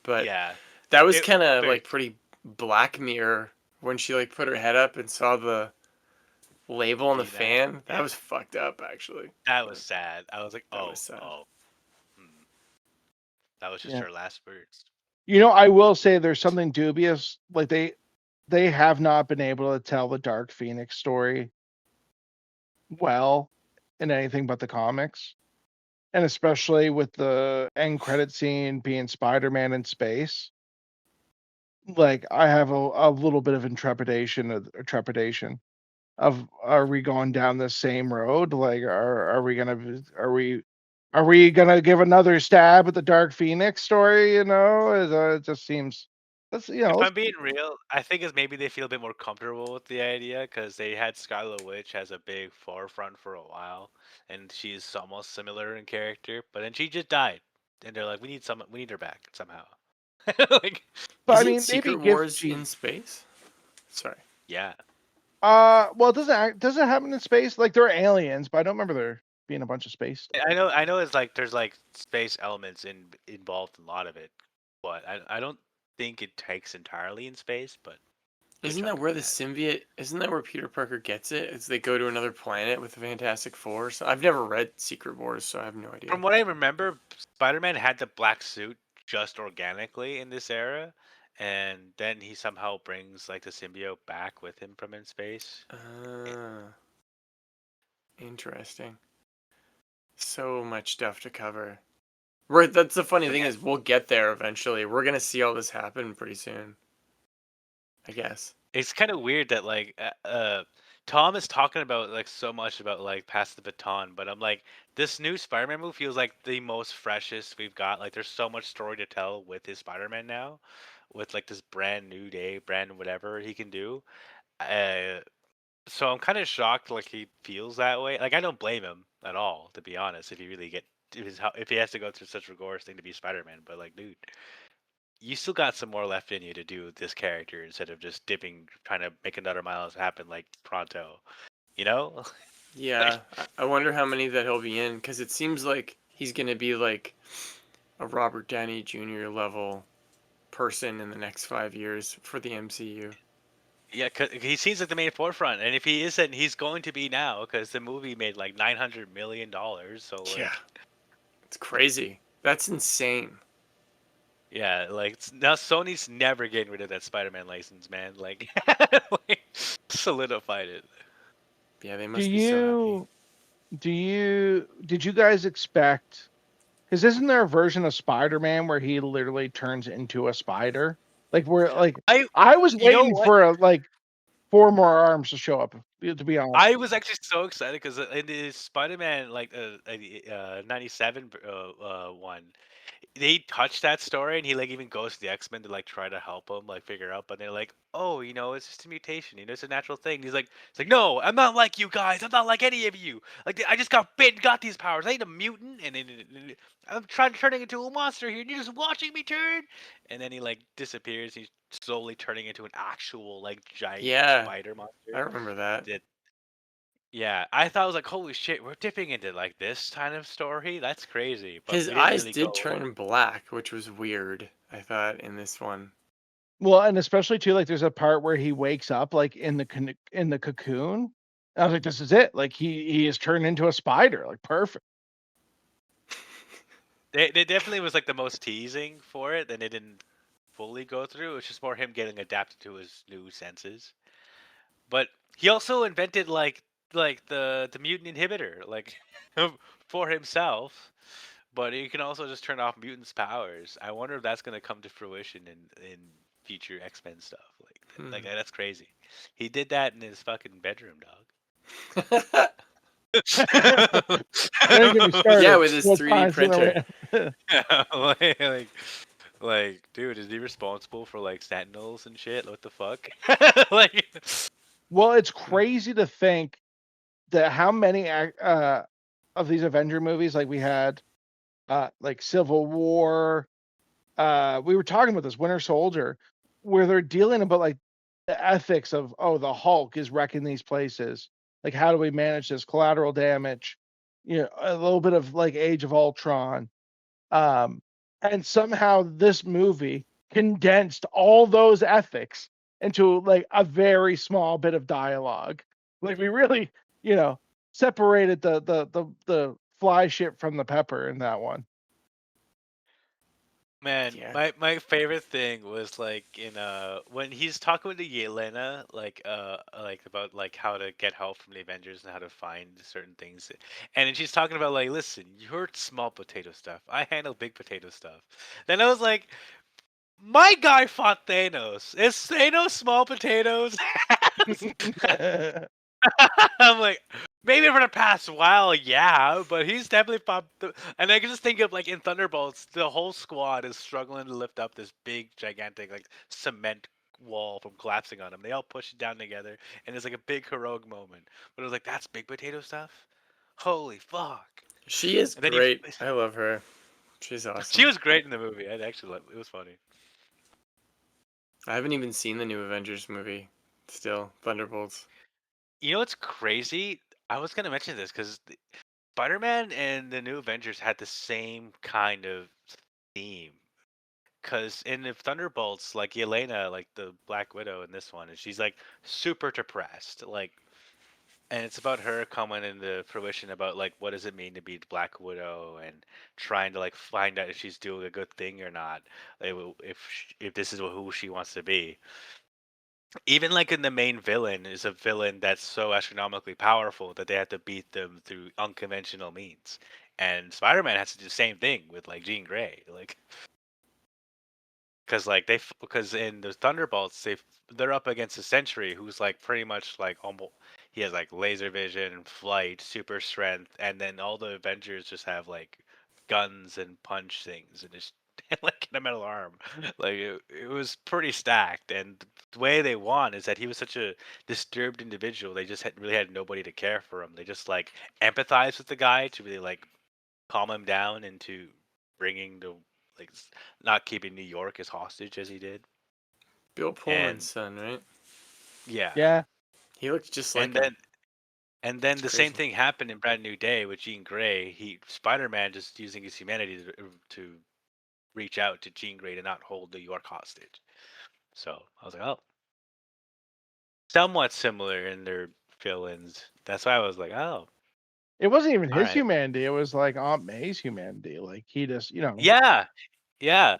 But yeah. that was It kind of very like pretty Black Mirror when she like put her head up and saw the label on the VMAX. fan. That Yeah, was fucked up, actually. that was sad. I was like, That was oh, sad. oh, hmm. That was just Yeah. her last words. I will say there's something dubious. Like they have not been able to tell the Dark Phoenix story well in anything but the comics. And especially with the end credit scene being Spider-Man in space. Like I have a little bit of trepidation of are we going down the same road? Like are we gonna give another stab at the Dark Phoenix story? It just seems If let's I'm being real, I think it's maybe they feel a bit more comfortable with the idea because they had Scarlet Witch as a big forefront for a while, and she's almost similar in character. But then she just died, and they're like, we need her back somehow. Like, but I Isn't mean maybe Secret give Wars in space? Sorry. yeah, well does it happen in space? Like there are aliens, but I don't remember there being a bunch of space stuff. I know. It's like there's like space elements involved in a lot of it, but I don't think it takes entirely in space. But good Isn't chunk that of where it the has. symbiote? Isn't that where Peter Parker gets it? It's they go to another planet with the Fantastic Four. So I've never read Secret Wars, so I have no idea. From what I remember, Spider-Man had the black suit just organically in this era, and then he somehow brings like the symbiote back with him from in space. Ah, interesting. So much stuff to cover. Right, that's the funny But thing yeah, is we'll get there eventually. We're gonna see all this happen pretty soon, I guess. it's kind of weird that Tom is talking about like so much about like pass the baton, but I'm like this new Spider-Man movie feels like the most freshest we've got. Like there's so much story to tell with his Spider-Man now, with like this brand new day, brand whatever he can do. Uh, So I'm kind of shocked, like he feels that way. Like I don't blame him at all, to be honest. If he really if he has to go through such a rigorous thing to be Spider-Man, but like, dude, you still got some more left in you to do with this character instead of just dipping, trying to make another Miles happen like pronto. You know? Yeah, Like, I wonder how many that he'll be in because it seems like he's gonna be like a Robert Downey Jr. level person in the next 5 years for the MCU. yeah, 'cause he seems like the main forefront, and if he isn't, he's going to be now because the movie made like $900 million. So Yeah, like, it's crazy. That's insane. yeah, like now Sony's never getting rid of that Spider-Man license, man. Like, like solidified it. Yeah, they Do must be so happy. did you guys expect? Because isn't there a version of Spider-Man where he literally turns into a spider? I, I was you know waiting what? for like four more arms to show up. To be honest, I was actually so excited because in the Spider-Man like '97 one, they touched that story, and he like even goes to the X-Men to like try to help him like figure out, but they're like, oh, it's just a mutation, it's a natural thing. He's like, it's like, no, I'm not like you guys, I'm not like any of you. Like I just got bit and got these powers. I ain't a mutant, and then I'm trying turning into a monster here, and you're just watching me turn. And then he like disappears. He's slowly turning into an actual like giant Yeah, spider I monster. remember that. That Yeah, I thought I was like, holy shit, we're dipping into like this kind of story. That's crazy, but His we didn't eyes really did go. turn black, which was weird, I thought, in this one. well, and especially too, like there's a part where he wakes up like in the cocoon. I was like, this is it. Like he is turned into a spider. Like perfect. They definitely was like the most teasing for it, and they didn't fully go through. It was just more him getting adapted to his new senses. But he also invented like the mutant inhibitor like for himself. But he can also just turn off mutants' powers. I wonder if that's gonna come to fruition in future X-Men stuff. Like Hmm. that's crazy. He did that in his fucking bedroom, dog. Don't get me Yeah, started. with his What 3D times when I printer. ran- Yeah, dude, is he responsible for like Sentinels and shit? What the fuck? Like, Well, it's crazy to think that how many of these Avenger movies like we had like Civil War. We were talking about this Winter Soldier, where they're dealing about like the ethics of, oh, the Hulk is wrecking these places. Like, how do we manage this collateral damage? You know, a little bit of like Age of Ultron. Um, and somehow this movie condensed all those ethics into like a very small bit of dialogue. Like we really, you know, separated the fly shit from the pepper in that one. Man, Yeah. my favorite thing was like in when he's talking with the Yelena like about like how to get help from the Avengers and how to find certain things. And then she's talking about like, listen, you're small potato stuff. I handle big potato stuff. Then I was like, my guy fought Thanos. Is Thanos small potatoes? I'm like, maybe for the past while, yeah, but he's definitely popped. And I can just think of like in Thunderbolts, the whole squad is struggling to lift up this big, gigantic, like cement wall from collapsing on them. They all push it down together, and it's like a big heroic moment. But it was like, that's big potato stuff. Holy fuck! She is And then you, great. I love her. She's she awesome. was great in the movie. I actually, it was funny. I haven't even seen the new Avengers movie. Still, Thunderbolts. You know what's crazy? I was gonna mention this because Spider-Man and the new Avengers had the same kind of theme. Because in the Thunderbolts, like Yelena, like the Black Widow in this one, and she's like super depressed, like, and it's about her coming into fruition about like what does it mean to be the Black Widow and trying to like find out if she's doing a good thing or not, if this is who she wants to be. Even like in the main villain is a villain that's so astronomically powerful that they have to beat them through unconventional means. And Spider-Man has to do the same thing with like Jean Grey, like because in the Thunderbolts they're up against a Sentry who's like pretty much like almost he has like laser vision, flight, super strength, and then all the Avengers just have like guns and punch things and just like in a metal arm. Like it was pretty stacked, and the way they won is that he was such a disturbed individual. They just really had nobody to care for him. They just like empathized with the guy to really like calm him down into bringing the like not keeping New York as hostage as he did. Bill Pullman's And son, right? yeah, Yeah. He looks just like and him. then It's the same crazy. thing happened in Brand New Day with Jean Grey. Spider-Man just using his humanity to reach out to Jean Grey to not hold New York hostage. So I was like, oh, somewhat similar in their villains. That's why I was like, oh, It wasn't even all his right, humanity. It was like Aunt May's humanity. Like he just, yeah, yeah.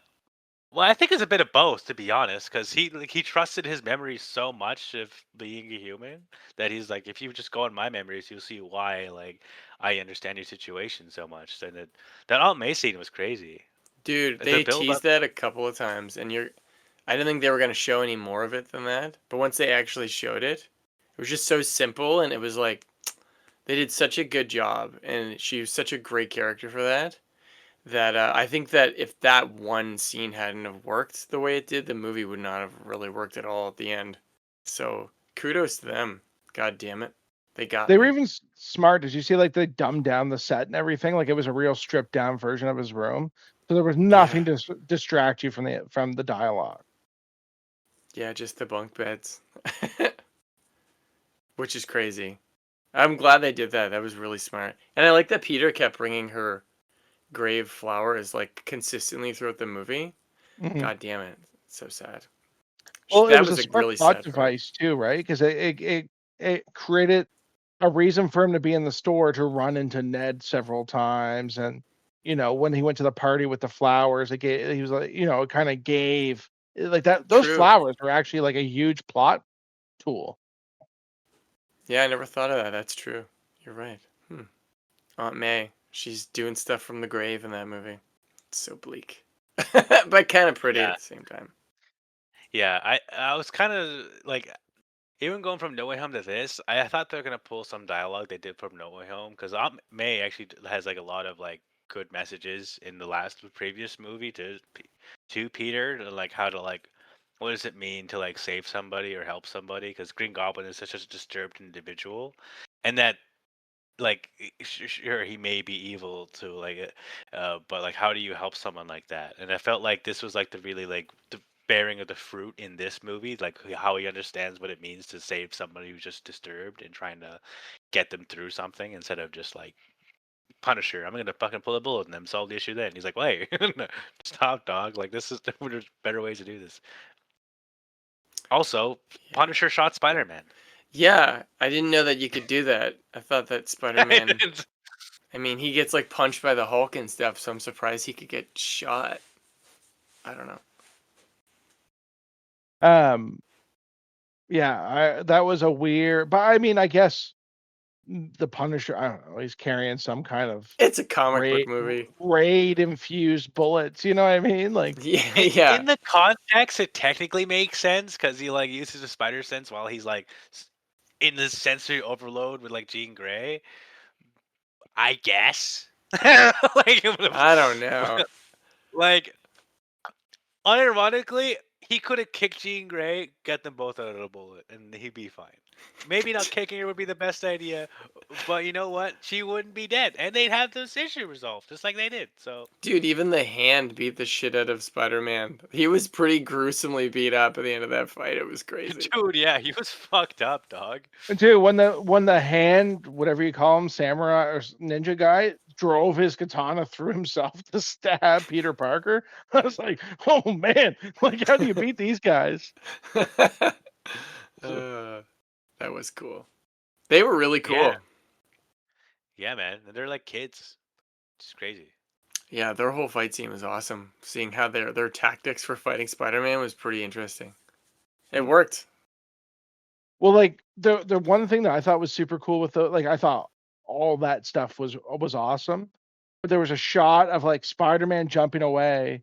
Well, I think it's a bit of both, to be honest, because he trusted his memories so much of being a human that he's like, if you just go on my memories, you'll see why like I understand your situation so much. And that Aunt May scene was crazy. Dude, The they build teased up, that a couple of times, and I didn't think they were gonna show any more of it than that. But once they actually showed it, it was just so simple, and it was like they did such a good job, and she was such a great character for that. That I think that if that one scene hadn't have worked the way it did, the movie would not have really worked at all at the end. So kudos to them. God damn it, they got they were me. even smart. Did you see like they dumbed down the set and everything? Like it was a real stripped down version of his room. So there was Yeah, nothing to distract you from the dialogue. yeah, just the bunk beds, which is crazy. I'm glad they did that. That was really smart, and I like that Peter kept bringing her grave flowers like consistently throughout the movie. Mhm. God damn it, so sad. Well, it That was a was a smart really plot sad part. device too, right? Because it created a reason for him to be in the store to run into Ned several times, and when he went to the party with the flowers, he was like, it kind of gave like that. Those True. flowers were actually like a huge plot tool. Yeah, I never thought of that. That's true. You're right. Aunt May, she's doing stuff from the grave in that movie. It's so bleak, but kind of pretty yeah, at the same time. yeah. I was kind of like even going from No Way Home to this, I thought they're gonna pull some dialogue they did from No Way Home because Aunt May actually has like a lot of like good messages in the previous movie to Peter, like how to like what does it mean to like save somebody or help somebody because Green Goblin is such a disturbed individual, and that like sure he may be evil to like but like how do you help someone like that? And I felt like this was like the really like the bearing of the fruit in this movie, like how he understands what it means to save somebody who's just disturbed and trying to get them through something instead of just like Punisher, I'm gonna fucking pull a bullet and then solve the issue then. And he's like, wait, no, stop, dog. Like this is there's better ways to do this. Also, Yeah. Punisher shot Spider-Man. Yeah, I didn't know that you could do that. I thought that Spider-Man. I mean, he gets like punched by the Hulk and stuff, so I'm surprised he could get shot. I don't know. Yeah, that was a weird, but I mean, I guess the Punisher, I don't know, he's carrying some kind of It's a comic book raid, movie. raid infused bullets. You know what I mean? Like, Yeah, In, yeah. in the context, it technically makes sense because he like uses a spider sense while he's like in the sensory overload with like Jean Grey. I guess. Like, I don't know. like, unironically, he could have kicked Jean Grey, get them both out of the bullet, and he'd be fine. Maybe not kicking her would be the best idea, but you know what? She wouldn't be dead, and they'd have this issue resolved, just like they did. So, Dude, even the Hand beat the shit out of Spider-Man. He was pretty gruesomely beat up at the end of that fight. It was crazy. dude, yeah, he was fucked up, dog. and too, when the Hand, whatever you call him, samurai or ninja guy, drove his katana through himself to stab Peter Parker, I was like, oh man, like how do you beat these guys? That was cool. They were really cool. Yeah. Yeah, man, they're like kids. It's crazy. Yeah, their whole fight scene was awesome. Seeing how their tactics for fighting Spider-Man was pretty interesting. It worked. Well, like the one thing that I thought was super cool with like I thought all that stuff was awesome, but there was a shot of like Spider-Man jumping away,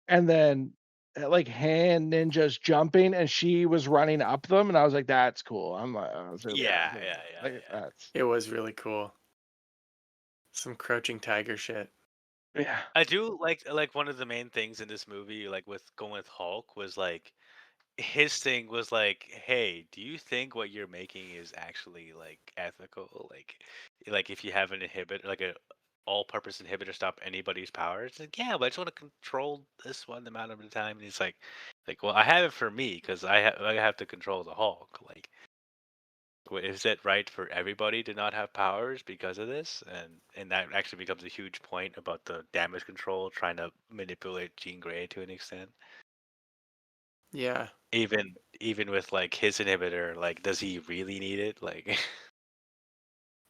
and then like Hand ninjas jumping, and she was running up them, and I was like, that's cool. I was really Yeah, like, yeah, yeah, yeah. that's It was really cool. Some Crouching Tiger shit. yeah. I do like one of the main things in this movie, like with going with Hulk, was like his thing was like, hey, do you think what you're making is actually like ethical? Like if you have an inhibitor, like a all-purpose inhibitor, stop anybody's powers? Like, yeah, but I just want to control this one amount of the time. And he's like, well, I have it for me because I have to control the Hulk. Like, is it right for everybody to not have powers because of this? And that actually becomes a huge point about the damage control, trying to manipulate Jean Grey to an extent. Yeah. Even with like his inhibitor, like does he really need it? Like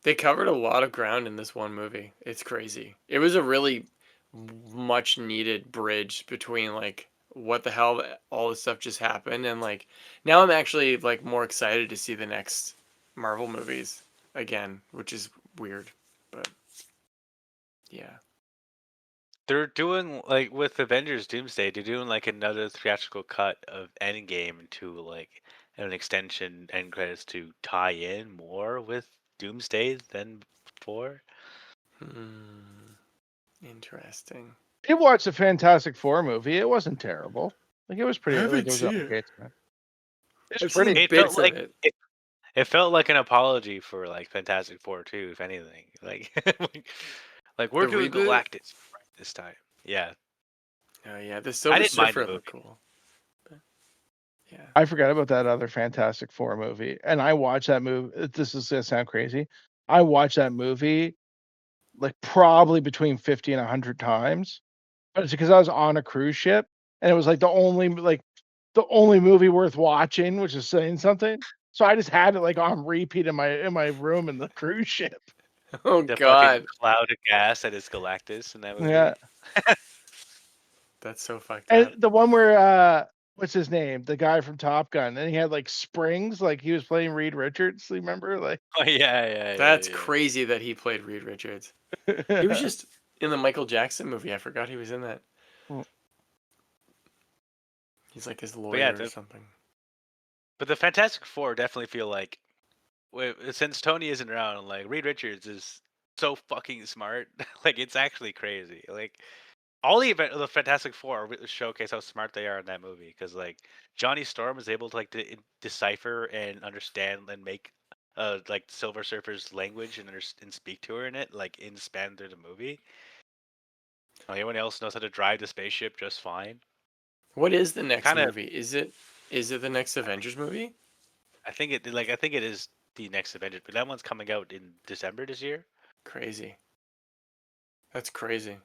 They covered a lot of ground in this one movie. It's crazy. It was a really much needed bridge between like what the hell all this stuff just happened and like now I'm actually like more excited to see the next Marvel movies again, which is weird, but yeah. they're doing like with Avengers Doomsday, they're doing like another theatrical cut of Endgame to like an extension end credits to tie in more with Doomsday than before. Interesting. I watched the Fantastic Four movie. It wasn't terrible. Like it was pretty. I Like haven't it was seen okay. it. It's I've pretty. seen It bits felt of like it. it felt like an apology for like Fantastic Four too, if anything. Like like we're The doing reboot? Galactus right this time. Yeah. Oh yeah, the I Silver didn't mind the Surfer looked movie. cool. But, yeah. I forgot about that other Fantastic Four movie, and I watched that movie. This is gonna sound crazy. I watched that movie like probably between 50 and 100 times, but it's because I was on a cruise ship, and it was like the only movie worth watching, which is saying something. So I just had it like on repeat in my room in the cruise ship. Oh The fucking god. cloud of gas that is Galactus in that movie. Yeah, That's so fucked and up. the one where what's his name? The guy from Top Gun, and he had like springs, like he was playing Reed Richards. Remember, like Oh yeah. That's Yeah. crazy that he played Reed Richards. He was just in the Michael Jackson movie. I forgot he was in that. He's like his lawyer or something. But the Fantastic Four definitely feel like, since Tony isn't around, like Reed Richards is so fucking smart. Like it's actually crazy. Like all the Fantastic Four showcase how smart they are in that movie because like Johnny Storm is able to like decipher and understand and make like Silver Surfer's language and speak to her in it, like in the span through the movie. Anyone else knows how to drive the spaceship just fine. What is the next Kind of, movie? Is it the next Avengers movie? I think it is the next Avengers, but that one's coming out in December this year. Crazy. That's crazy.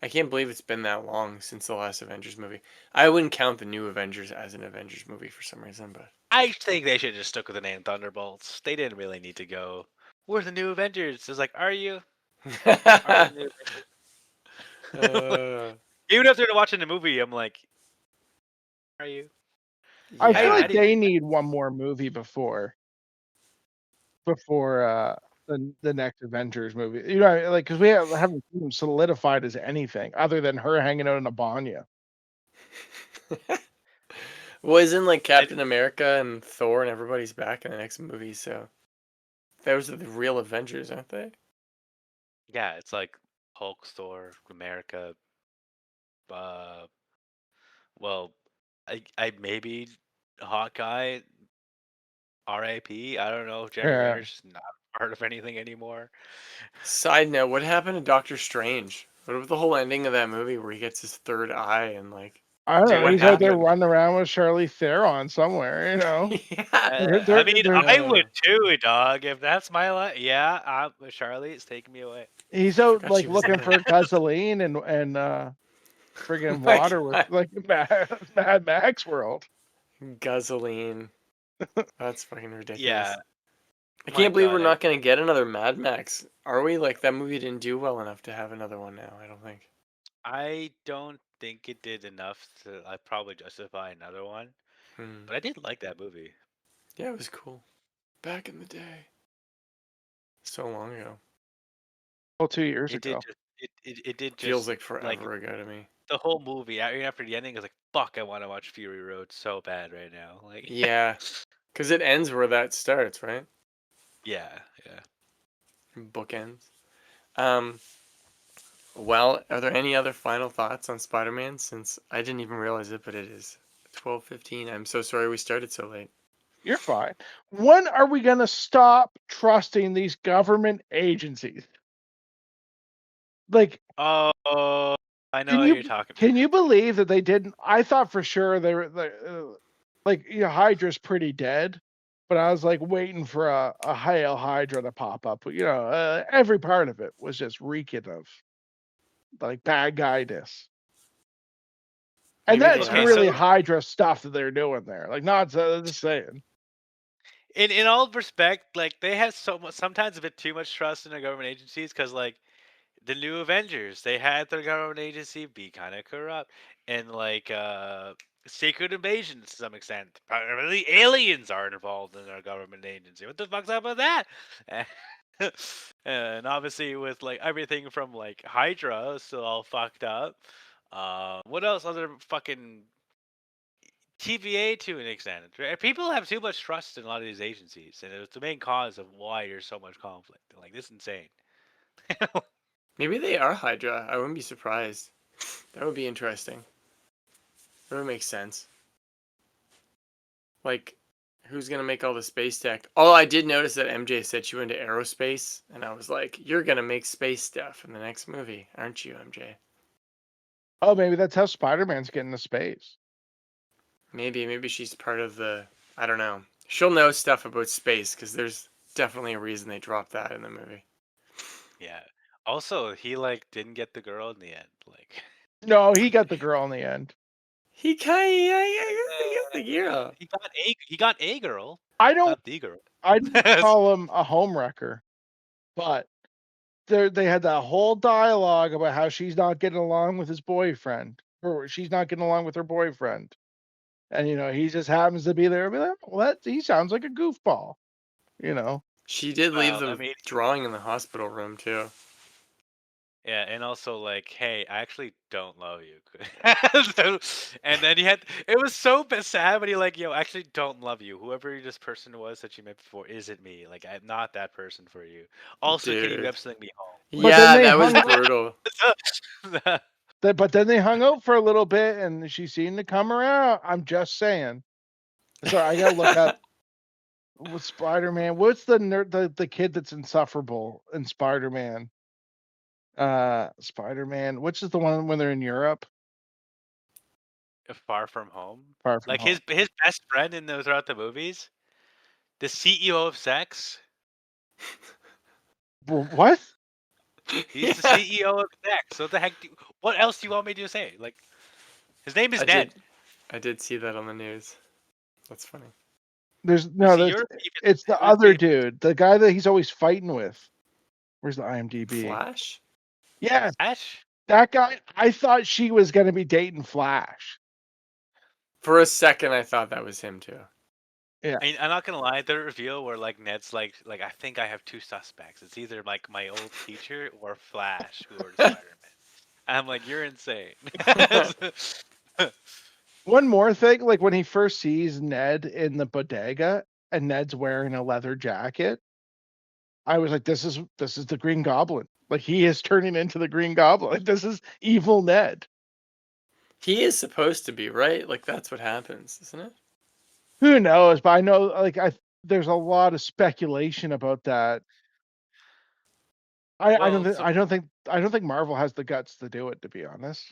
I can't believe it's been that long since the last Avengers movie. I wouldn't count the new Avengers as an Avengers movie for some reason, but I think they should have just stuck with the name Thunderbolts. They didn't really need to go. We're the new Avengers. It's like, are you? Are you the new Avengers? uh, Even after watching the movie, I'm like, are you? I feel yeah. like they need one more movie before the next Avengers movie. You know, like because haven't seen them solidified as anything other than her hanging out in a banya. Well, isn't like Captain America and Thor and everybody's back in the next movie, so those are the real Avengers, aren't they? Yeah, it's like Hulk, Thor, America. Uh, well, I maybe Hawkeye, R.I.P. I don't know. Jeremy Yeah. Renner's not part of anything anymore. Side note, what happened to Doctor Strange? What was the whole ending of that movie where he gets his third eye and like I don't Dude, know. what He's out there happened? running around with Charlize Theron somewhere, you know. yeah. I mean, I Uh, would too, dog. If that's my life, yeah. Charlie, it's taking me away. He's out Forgot like she was in looking for it. gasoline and friggin' My water with God. like Mad Max world. Gasoline. That's fucking ridiculous. Yeah, I my can't believe God, we're not gonna get another Mad Max. Are we? Like that movie didn't do well enough to have another one now, I don't think. I don't think it did enough to. I probably justify another one, Hmm. but I did like that movie. Yeah, it was cool. Back in the day. So long ago. Well, 2 years It did ago. just. It did just Feels like like forever ago to me. the whole movie. After the ending, I was like, "Fuck! I want to watch Fury Road so bad right now." Like, Yeah. Because it ends where that starts, right? yeah, yeah. Bookends. Um, well, are there any other final thoughts on Spider-Man? Since I didn't even realize it, but it is 12:15. I'm so sorry we started so late. You're fine. When are we gonna stop trusting these government agencies? Like, Oh, I know can what you you're talking can you believe that they didn't? I thought for sure they were like, you know, Hydra's pretty dead, but I was like waiting for a Hail Hydra to pop up. You know, every part of it was just reeking of like bad guyness. And Maybe they that's Okay, have really so Hydra stuff that they're doing there. Like, not just saying. in all respect, like they have so much, sometimes a bit too much trust in their government agencies because like the new Avengers, they had their government agency be kind of corrupt, and like Secret Invasion to some extent. Probably aliens are involved in our government agency. What the fuck's up with that? And obviously with like everything from like Hydra still all fucked up. What else? Other fucking TVA to an extent. People have too much trust in a lot of these agencies, and it's the main cause of why there's so much conflict. Like this is insane. Maybe they are Hydra. I wouldn't be surprised. That would be interesting. That would make sense. Like, who's gonna make all the space tech? Oh, I did notice that MJ said she went to aerospace, and I was like, "You're gonna make space stuff in the next movie, aren't you, MJ?" Oh, maybe that's how Spider-Man's getting to space. Maybe she's part of the. I don't know. She'll know stuff about space because there's definitely a reason they dropped that in the movie. Yeah. Also, he like didn't get the girl in the end. Like No, he got the girl in the end. He kind of the hero. he got a girl, I don't not the girl. call him a homewrecker, but they had that whole dialogue about how she's not getting along with his boyfriend, or she's not getting along with her boyfriend, and you know he just happens to be there and be like, well, he sounds like a goofball, you know. She did leave Well, I the mean, drawing in the hospital room too. yeah, and also like, hey, I actually don't love you. So, and then he had it was so sad, but he like, yo, I actually don't love you. Whoever this person was that you met before isn't me. Like, I'm not that person for you. Also, can you Dude. send me home? But then Yeah, they that was hung brutal. but then they hung out for a little bit, and she seemed to come around. I'm just saying. Sorry, I gotta look up. with Spider-Man. What's the nerd, the kid that's insufferable in Spider-Man? Spider-Man. Which is the one when they're in Europe? Far From Home. Far from Like home. his best friend in those throughout the movies, the CEO of Sex. What? He's the Yeah, CEO of Sex. So what the heck? What else do you want me to say? Like his name is I Ned. did. I did see that on the news. That's funny. See, There's you're it's the other dude, the guy that he's always fighting with. Where's the IMDb? Flash? Yeah, Flash. that guy. I thought she was gonna be dating Flash. For a second, I thought that was him too. I'm not gonna lie, the reveal where like Ned's like I think I have two suspects. It's either like my old teacher or Flash who are the Spider-Man. I'm like, you're insane. One more thing, like when he first sees Ned in the bodega and Ned's wearing a leather jacket, I was like, this is the Green Goblin. Like he is turning into the Green Goblin. Like, this is evil Ned. He is supposed to be, right? Like that's what happens, isn't it? Who knows? But I know, like, there's a lot of speculation about that. Well, so I don't think Marvel has the guts to do it. To be honest,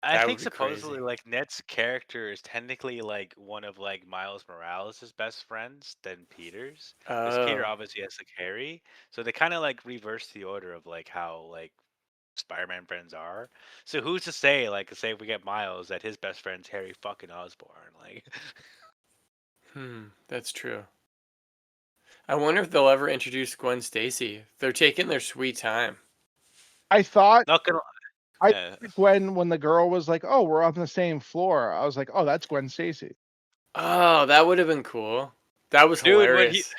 I That think would be supposedly crazy. like Ned's character is technically like one of like Miles Morales' best friends than Peter's. Because Peter Oh, obviously has like Harry. So they kind of like reverse the order of like how like Spider-Man friends are. So who's to say, like, say if we get Miles, that his best friend's Harry fucking Osborn? Like, that's true. I wonder if they'll ever introduce Gwen Stacy. They're taking their sweet time. I thought not gonna. I Yeah. when the girl was like, "Oh, we're on the same floor," I was like, "Oh, that's Gwen Stacy." Oh, that would have been cool. That was Dude, hilarious.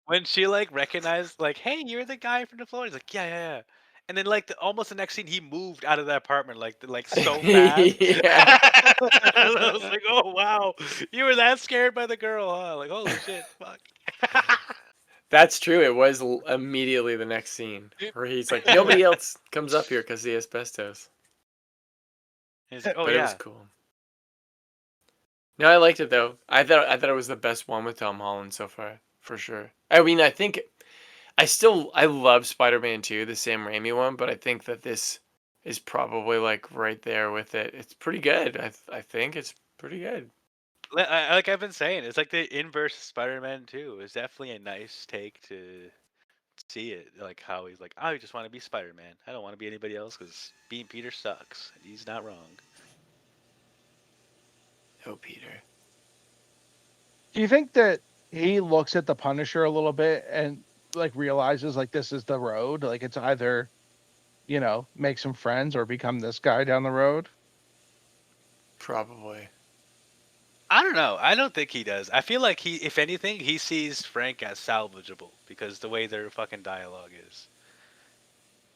when she like recognized, like, hey, you're the guy from the floor. He's like, yeah, yeah, yeah. And then like almost the next scene, he moved out of that apartment like so fast. Yeah. I was like, oh wow, you were that scared by the girl, huh? Like, holy shit, fuck. That's true. It was immediately the next scene where he's like, nobody else comes up here because of the asbestos. He's like, oh But it was yeah. cool. No, I liked it though. I thought it was the best one with Tom Holland so far, for sure. I mean, I think I love Spider-Man 2, the Sam Raimi one, but I think that this is probably like right there with it. It's pretty good. I think it's pretty good. Like I've been saying, it's like the inverse of Spider-Man 2. It's definitely a nice take to see it, like how he's like, I just want to be Spider-Man. I don't want to be anybody else because being Peter sucks. He's not wrong. Oh, Peter. Do you think that he looks at the Punisher a little bit and like realizes like this is the road? Like it's either, make some friends or become this guy down the road? Probably. I don't know. I don't think he does. I feel like he, if anything, he sees Frank as salvageable because the way their fucking dialogue is.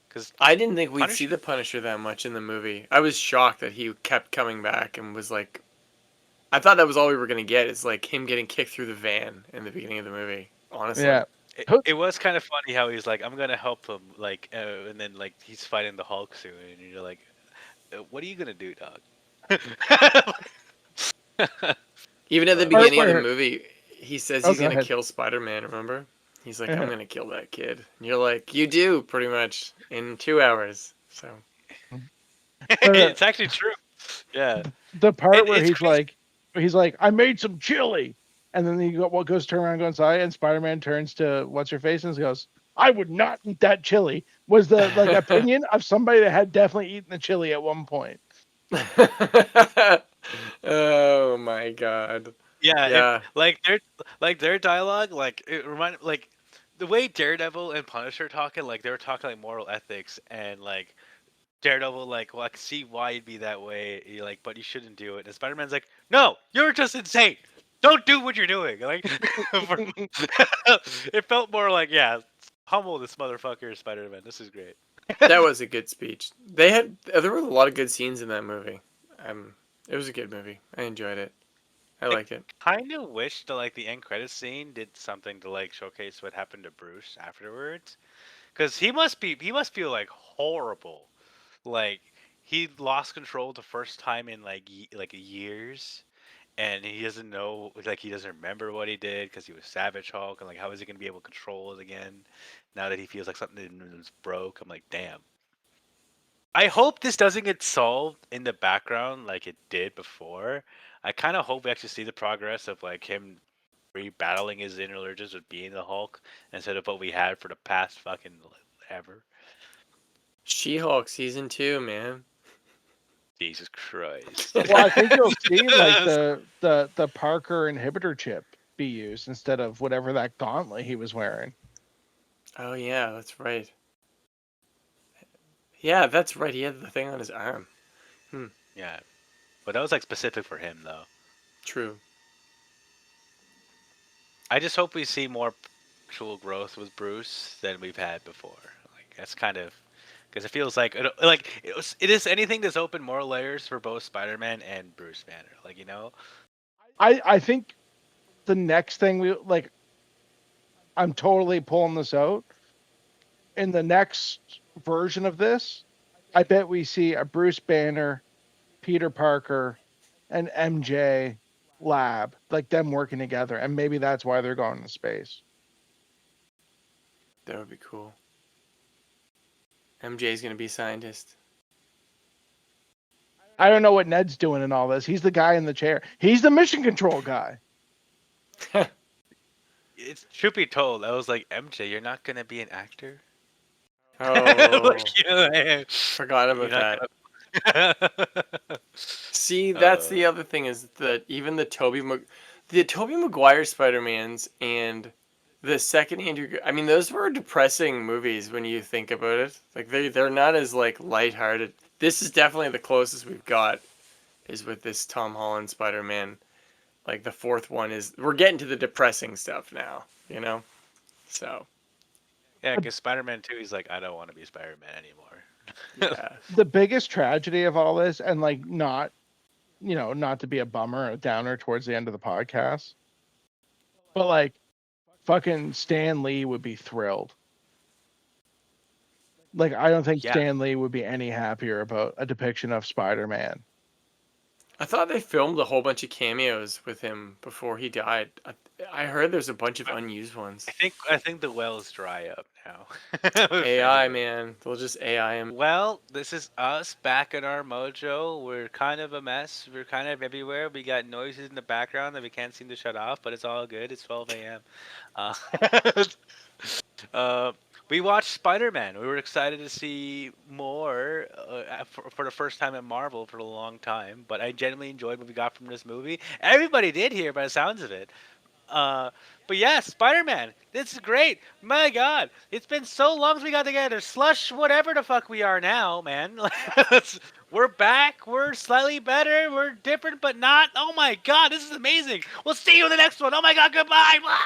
Because I didn't think we'd see Punisher, the Punisher that much in the movie. I was shocked that he kept coming back and was like, I thought that was all we were gonna get. Is like him getting kicked through the van in the beginning of the movie. Honestly. Yeah. it was kind of funny how he's like, I'm gonna help him, like, and then like he's fighting the Hulk soon, and you're like, what are you gonna do, dog? Even at the But Part beginning of the where movie, he says Oh, he's go gonna ahead. kill Spider-Man. Remember? He's like, I'm Yeah. gonna kill that kid. And you're like, you do pretty much in 2 hours. So But it's actually true. Yeah, the part where it's crazy. he's like, I made some chili, and then goes turn around and go inside, and Spider-Man turns to what's her face and goes, I would not eat that chili. Was the like opinion of somebody that had definitely eaten the chili at one point. Oh my god. Yeah, Yeah. like their dialogue, like it reminded like the way Daredevil and Punisher talking, like they were talking like moral ethics and like Daredevil, like, well, I can see why you'd be that way, like, but you shouldn't do it. And Spider Man's like, no, you're just insane. Don't do what you're doing. Like, it felt more like, yeah, humble this motherfucker, Spider Man. This is great. That was a good speech. There were a lot of good scenes in that movie. It was a good movie. I enjoyed it. I I liked it. kind of wish that like the end credits scene did something to like showcase what happened to Bruce afterwards, because he must feel like horrible. Like he lost control the first time in like like years, and he doesn't know, like he doesn't remember what he did because he was Savage Hulk, and like how is he gonna be able to control it again now that he feels like something is broke? I'm like, damn. I hope this doesn't get solved in the background like it did before. I kind of hope we actually see the progress of like him rebattling his inner urges of being the Hulk instead of what we had for the past fucking ever. She-Hulk season 2, man. Jesus Christ. Well, I think you'll see like the Parker inhibitor chip be used instead of whatever that gauntlet he was wearing. Oh yeah, that's right. Yeah, that's right. He had the thing on his arm. Yeah, but that was like specific for him though. True. I just hope we see more actual growth with Bruce than we've had before. Like that's kind of because it feels like it is anything that's opened more layers for both Spider-Man and Bruce Banner. Like, you know, I think the next thing we like, I'm totally pulling this out. In the next version of this, I bet we see a Bruce Banner, Peter Parker, and MJ lab, like them working together, and maybe that's why they're going to space. That would be cool. MJ's gonna be a scientist. I don't know what Ned's doing in all this. He's the guy in the chair. He's the mission control guy. it's truth be told, I was like, MJ, you're not gonna be an actor. Oh, Like, you know, forgot about that. that. See, that's the other thing is that even the Tobey Maguire Spider-Mans and the second Andrew, I mean, those were depressing movies when you think about it. Like they're not as like lighthearted. This is definitely the closest we've got is with this Tom Holland Spider-Man. Like the fourth one is we're getting to the depressing stuff now, you know? So, Yeah, because Spider-Man 2, he's like, I don't want to be Spider-Man anymore. yeah. The biggest tragedy of all this, and like not to be a bummer or a downer towards the end of the podcast, but like fucking Stan Lee would be thrilled. Like, I don't think Yeah. Stan Lee would be any happier about a depiction of Spider-Man. I thought they filmed a whole bunch of cameos with him before he died. I heard there's a bunch of unused ones. I think the wells dry up now. AI, man. They'll just AI him. Well, this is us back in our mojo. We're kind of a mess. We're kind of everywhere. We got noises in the background that we can't seem to shut off, but it's all good. It's 12 a.m. We watched Spider-Man. We were excited to see more for the first time at Marvel for a long time. But I genuinely enjoyed what we got from this movie. Everybody did here, by the sounds of it. But yeah, Spider-Man. This is great. My God, it's been so long since we got together. Slush, whatever the fuck we are now, man. We're back. We're slightly better. We're different, but not. Oh my God, this is amazing. We'll see you in the next one. Oh my God, goodbye. Blah.